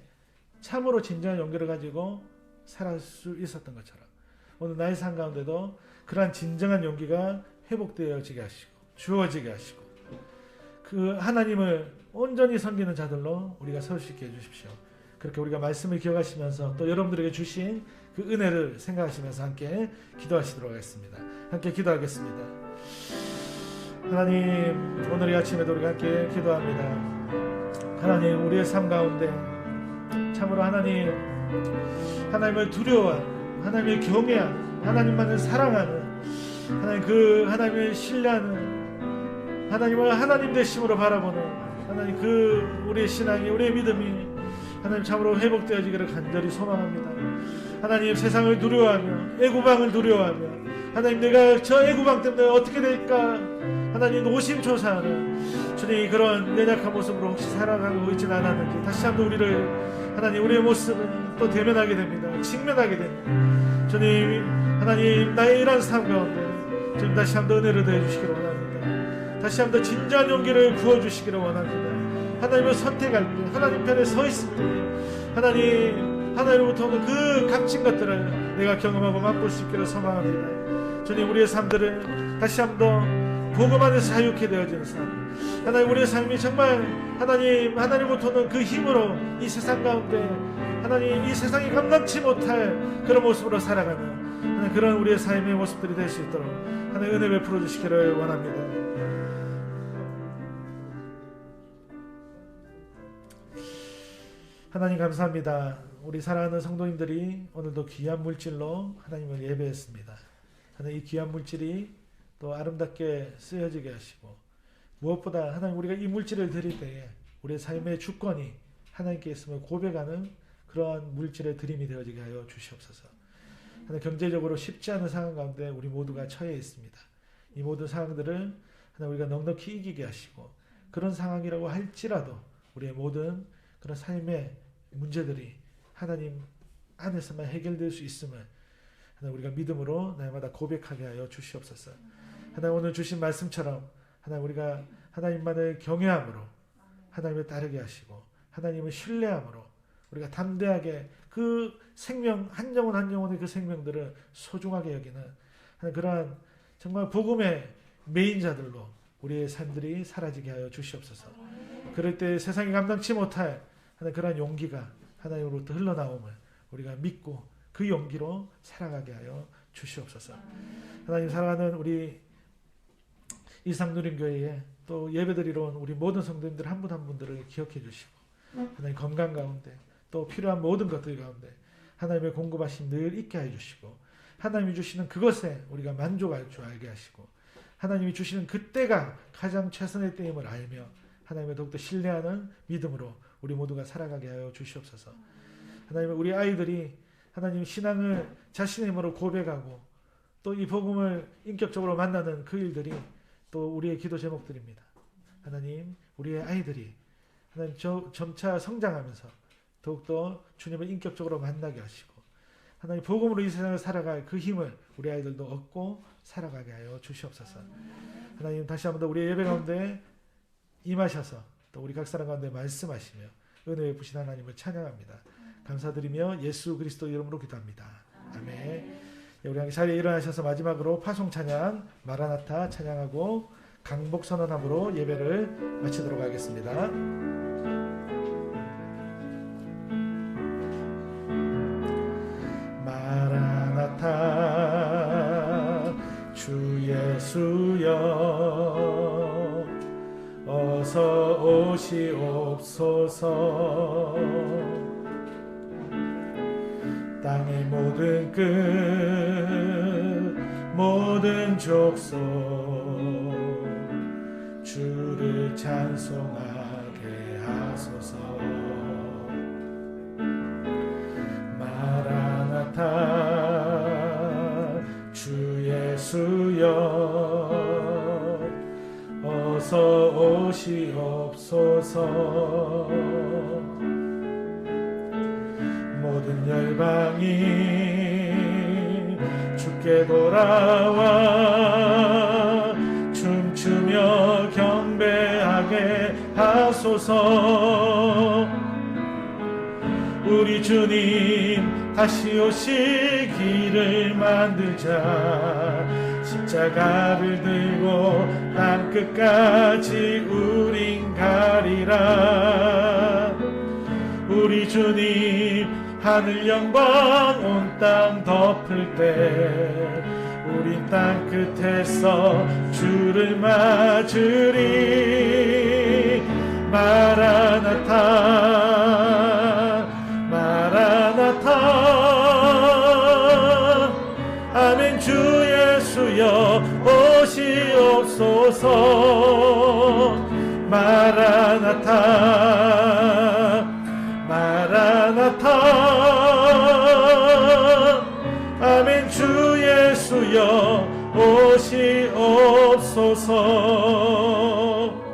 참으로 진정한 용기를 가지고 살아갈 수 있었던 것처럼, 오늘 나의 삶 가운데도 그러한 진정한 용기가 회복되어지게 하시고 주어지게 하시고, 그 하나님을 온전히 섬기는 자들로 우리가 설 수 있게 해주십시오. 그렇게 우리가 말씀을 기억하시면서 또 여러분들에게 주신 그 은혜를 생각하시면서 함께 기도하시도록 하겠습니다. 함께 기도하겠습니다. 하나님, 오늘 이 아침에도 우리가 함께 기도합니다. 하나님, 우리의 삶 가운데 참으로 하나님을 두려워하는, 하나님을 경외하는, 하나님만을 사랑하는, 하나님을 신뢰하는, 하나님을 하나님 되심으로 바라보는 하나님, 그 우리의 신앙이, 우리의 믿음이 하나님 참으로 회복되어지기를 간절히 소망합니다. 하나님, 세상을 두려워하며 애구방을 두려워하며, 하나님, 내가 저 애구방 때문에 어떻게 될까 하나님 노심초사하는 주님, 그런 연약한 모습으로 혹시 살아가고 있지는 않았는지 다시 한번 우리를, 하나님, 우리의 모습을 또 대면하게 됩니다. 직면하게 됩니다. 주님, 하나님, 나의 이러한 삶 가운데 주님 다시 한번 은혜를 더해주시기를 원합니다. 다시 한번 진정한 용기를 부어주시기를 원합니다. 하나님을 선택할 때, 하나님 편에 서 있을 때 하나님으로부터 오는 그 값진 것들을 내가 경험하고 맛볼 수 있기를 소망합니다. 주님, 우리의 삶들을 다시 한번 복음 안에서 자유케 되어지는 삶, 하나님, 우리의 삶이 정말 하나님으로부터 오는 그 힘으로 이 세상 가운데 하나님, 이 세상이 감당치 못할 그런 모습으로 살아가는 하나님, 그런 우리의 삶의 모습들이 될 수 있도록 하나님 은혜 베풀어 주시기를 원합니다. 하나님, 감사합니다. 우리 사랑하는 성도님들이 오늘도 귀한 물질로 하나님을 예배했습니다. 하나님, 이 귀한 물질이 또 아름답게 쓰여지게 하시고, 무엇보다 하나님, 우리가 이 물질을 드릴 때에 우리의 삶의 주권이 하나님께 있음을 고백하는 그러한 물질의 드림이 되어지게 하여 주시옵소서. 하나님, 경제적으로 쉽지 않은 상황 가운데 우리 모두가 처해 있습니다. 이 모든 상황들을 하나님, 우리가 넉넉히 이기게 하시고, 그런 상황이라고 할지라도 우리의 모든 그런 삶의 문제들이 하나님 안에서만 해결될 수 있음을 하나님, 우리가 믿음으로 날마다 고백하게 하여 주시옵소서. 하나님, 오늘 주신 말씀처럼 하나님, 우리가 하나님만을 경외함으로 하나님을 따르게 하시고, 하나님을 신뢰함으로 우리가 담대하게 그 생명, 한 영혼 한 영혼의 그 생명들을 소중하게 여기는 하나님, 그러한 정말 복음의 메인자들로 우리의 삶들이 사라지게 하여 주시옵소서. 그럴 때 세상이 감당치 못할 하나님, 그러한 용기가 하나님으로부터 흘러나옴을 우리가 믿고 그 용기로 살아가게 하여 주시옵소서. 하나님, 사랑하는 우리 일상누린교회에 또 예배드리러 온 우리 모든 성도님들 한 분 한 분들을 기억해 주시고, 하나님 건강 가운데 또 필요한 모든 것들 가운데 하나님의 공급하심 늘 있게 해 주시고, 하나님이 주시는 그것에 우리가 만족할 줄 알게 하시고, 하나님이 주시는 그때가 가장 최선의 때임을 알며 하나님의 더욱더 신뢰하는 믿음으로 우리 모두가 살아가게 하여 주시옵소서. 하나님, 우리 아이들이 하나님 신앙을 자신의 힘으로 고백하고 또 이 복음을 인격적으로 만나는 그 일들이 또 우리의 기도 제목들입니다. 하나님, 우리의 아이들이 하나님 점차 성장하면서 더욱더 주님을 인격적으로 만나게 하시고, 하나님 복음으로 이 세상을 살아갈 그 힘을 우리 아이들도 얻고 살아가게 하여 주시옵소서. 하나님, 다시 한번 더 우리의 예배 가운데 임하셔서 또 우리 각 사람 가운데 말씀하시며 은혜 베푸신 하나님을 찬양합니다. 감사드리며 예수 그리스도 이름으로 기도합니다. 아멘. 우리 함께 자리에 일어나셔서 마지막으로 파송 찬양 마라나타 찬양하고 강복 선언함으로 예배를 마치도록 하겠습니다. 마라나타 주 예수여 어서 오시옵소서. 땅의 모든 끝 모든 족속 주를 찬송하게 하소서. 마라나타 주 예수여 어서 오시옵소서. 모든 열방이 주께 돌아와 춤추며 경배하게 하소서. 우리 주님 다시 오시기를 만들자. 십자가를 들고 땅끝까지 우린 가리라. 우리 주님 하늘 영광 온 땅 덮을 때 우린 땅끝에서 주를 맞으리. 마라나타 마라나타 아멘. 주 예수여 오시옵소서. 마라나타 마라나타 아멘. 주 예수여 오시옵소서.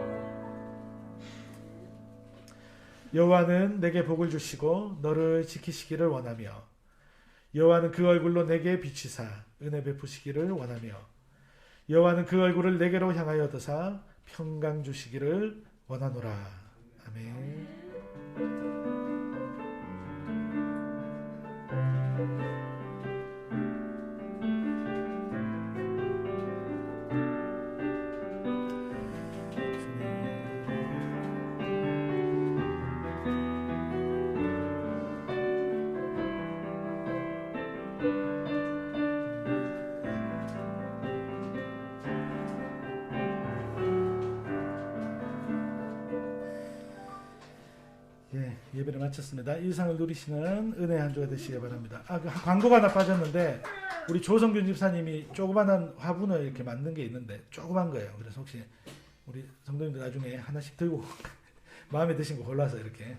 여호와는 내게 복을 주시고 너를 지키시기를 원하며 여호와는 그 얼굴로 내게 비치사 은혜 베푸시기를 원하며 여호와는 그 얼굴을 내게로 향하여 드사 평강 주시기를 원하노라. 아멘. 예배를 마쳤습니다. 일상을 누리시는 은혜 한 주가 되시기 바랍니다. 그 광고가 하나 빠졌는데 우리 조성균 집사님이 조그만한 화분을 이렇게 만든 게 있는데 조그만 거예요. 그래서 혹시 우리 성도님들 나중에 하나씩 들고 마음에 드신 거 골라서 이렇게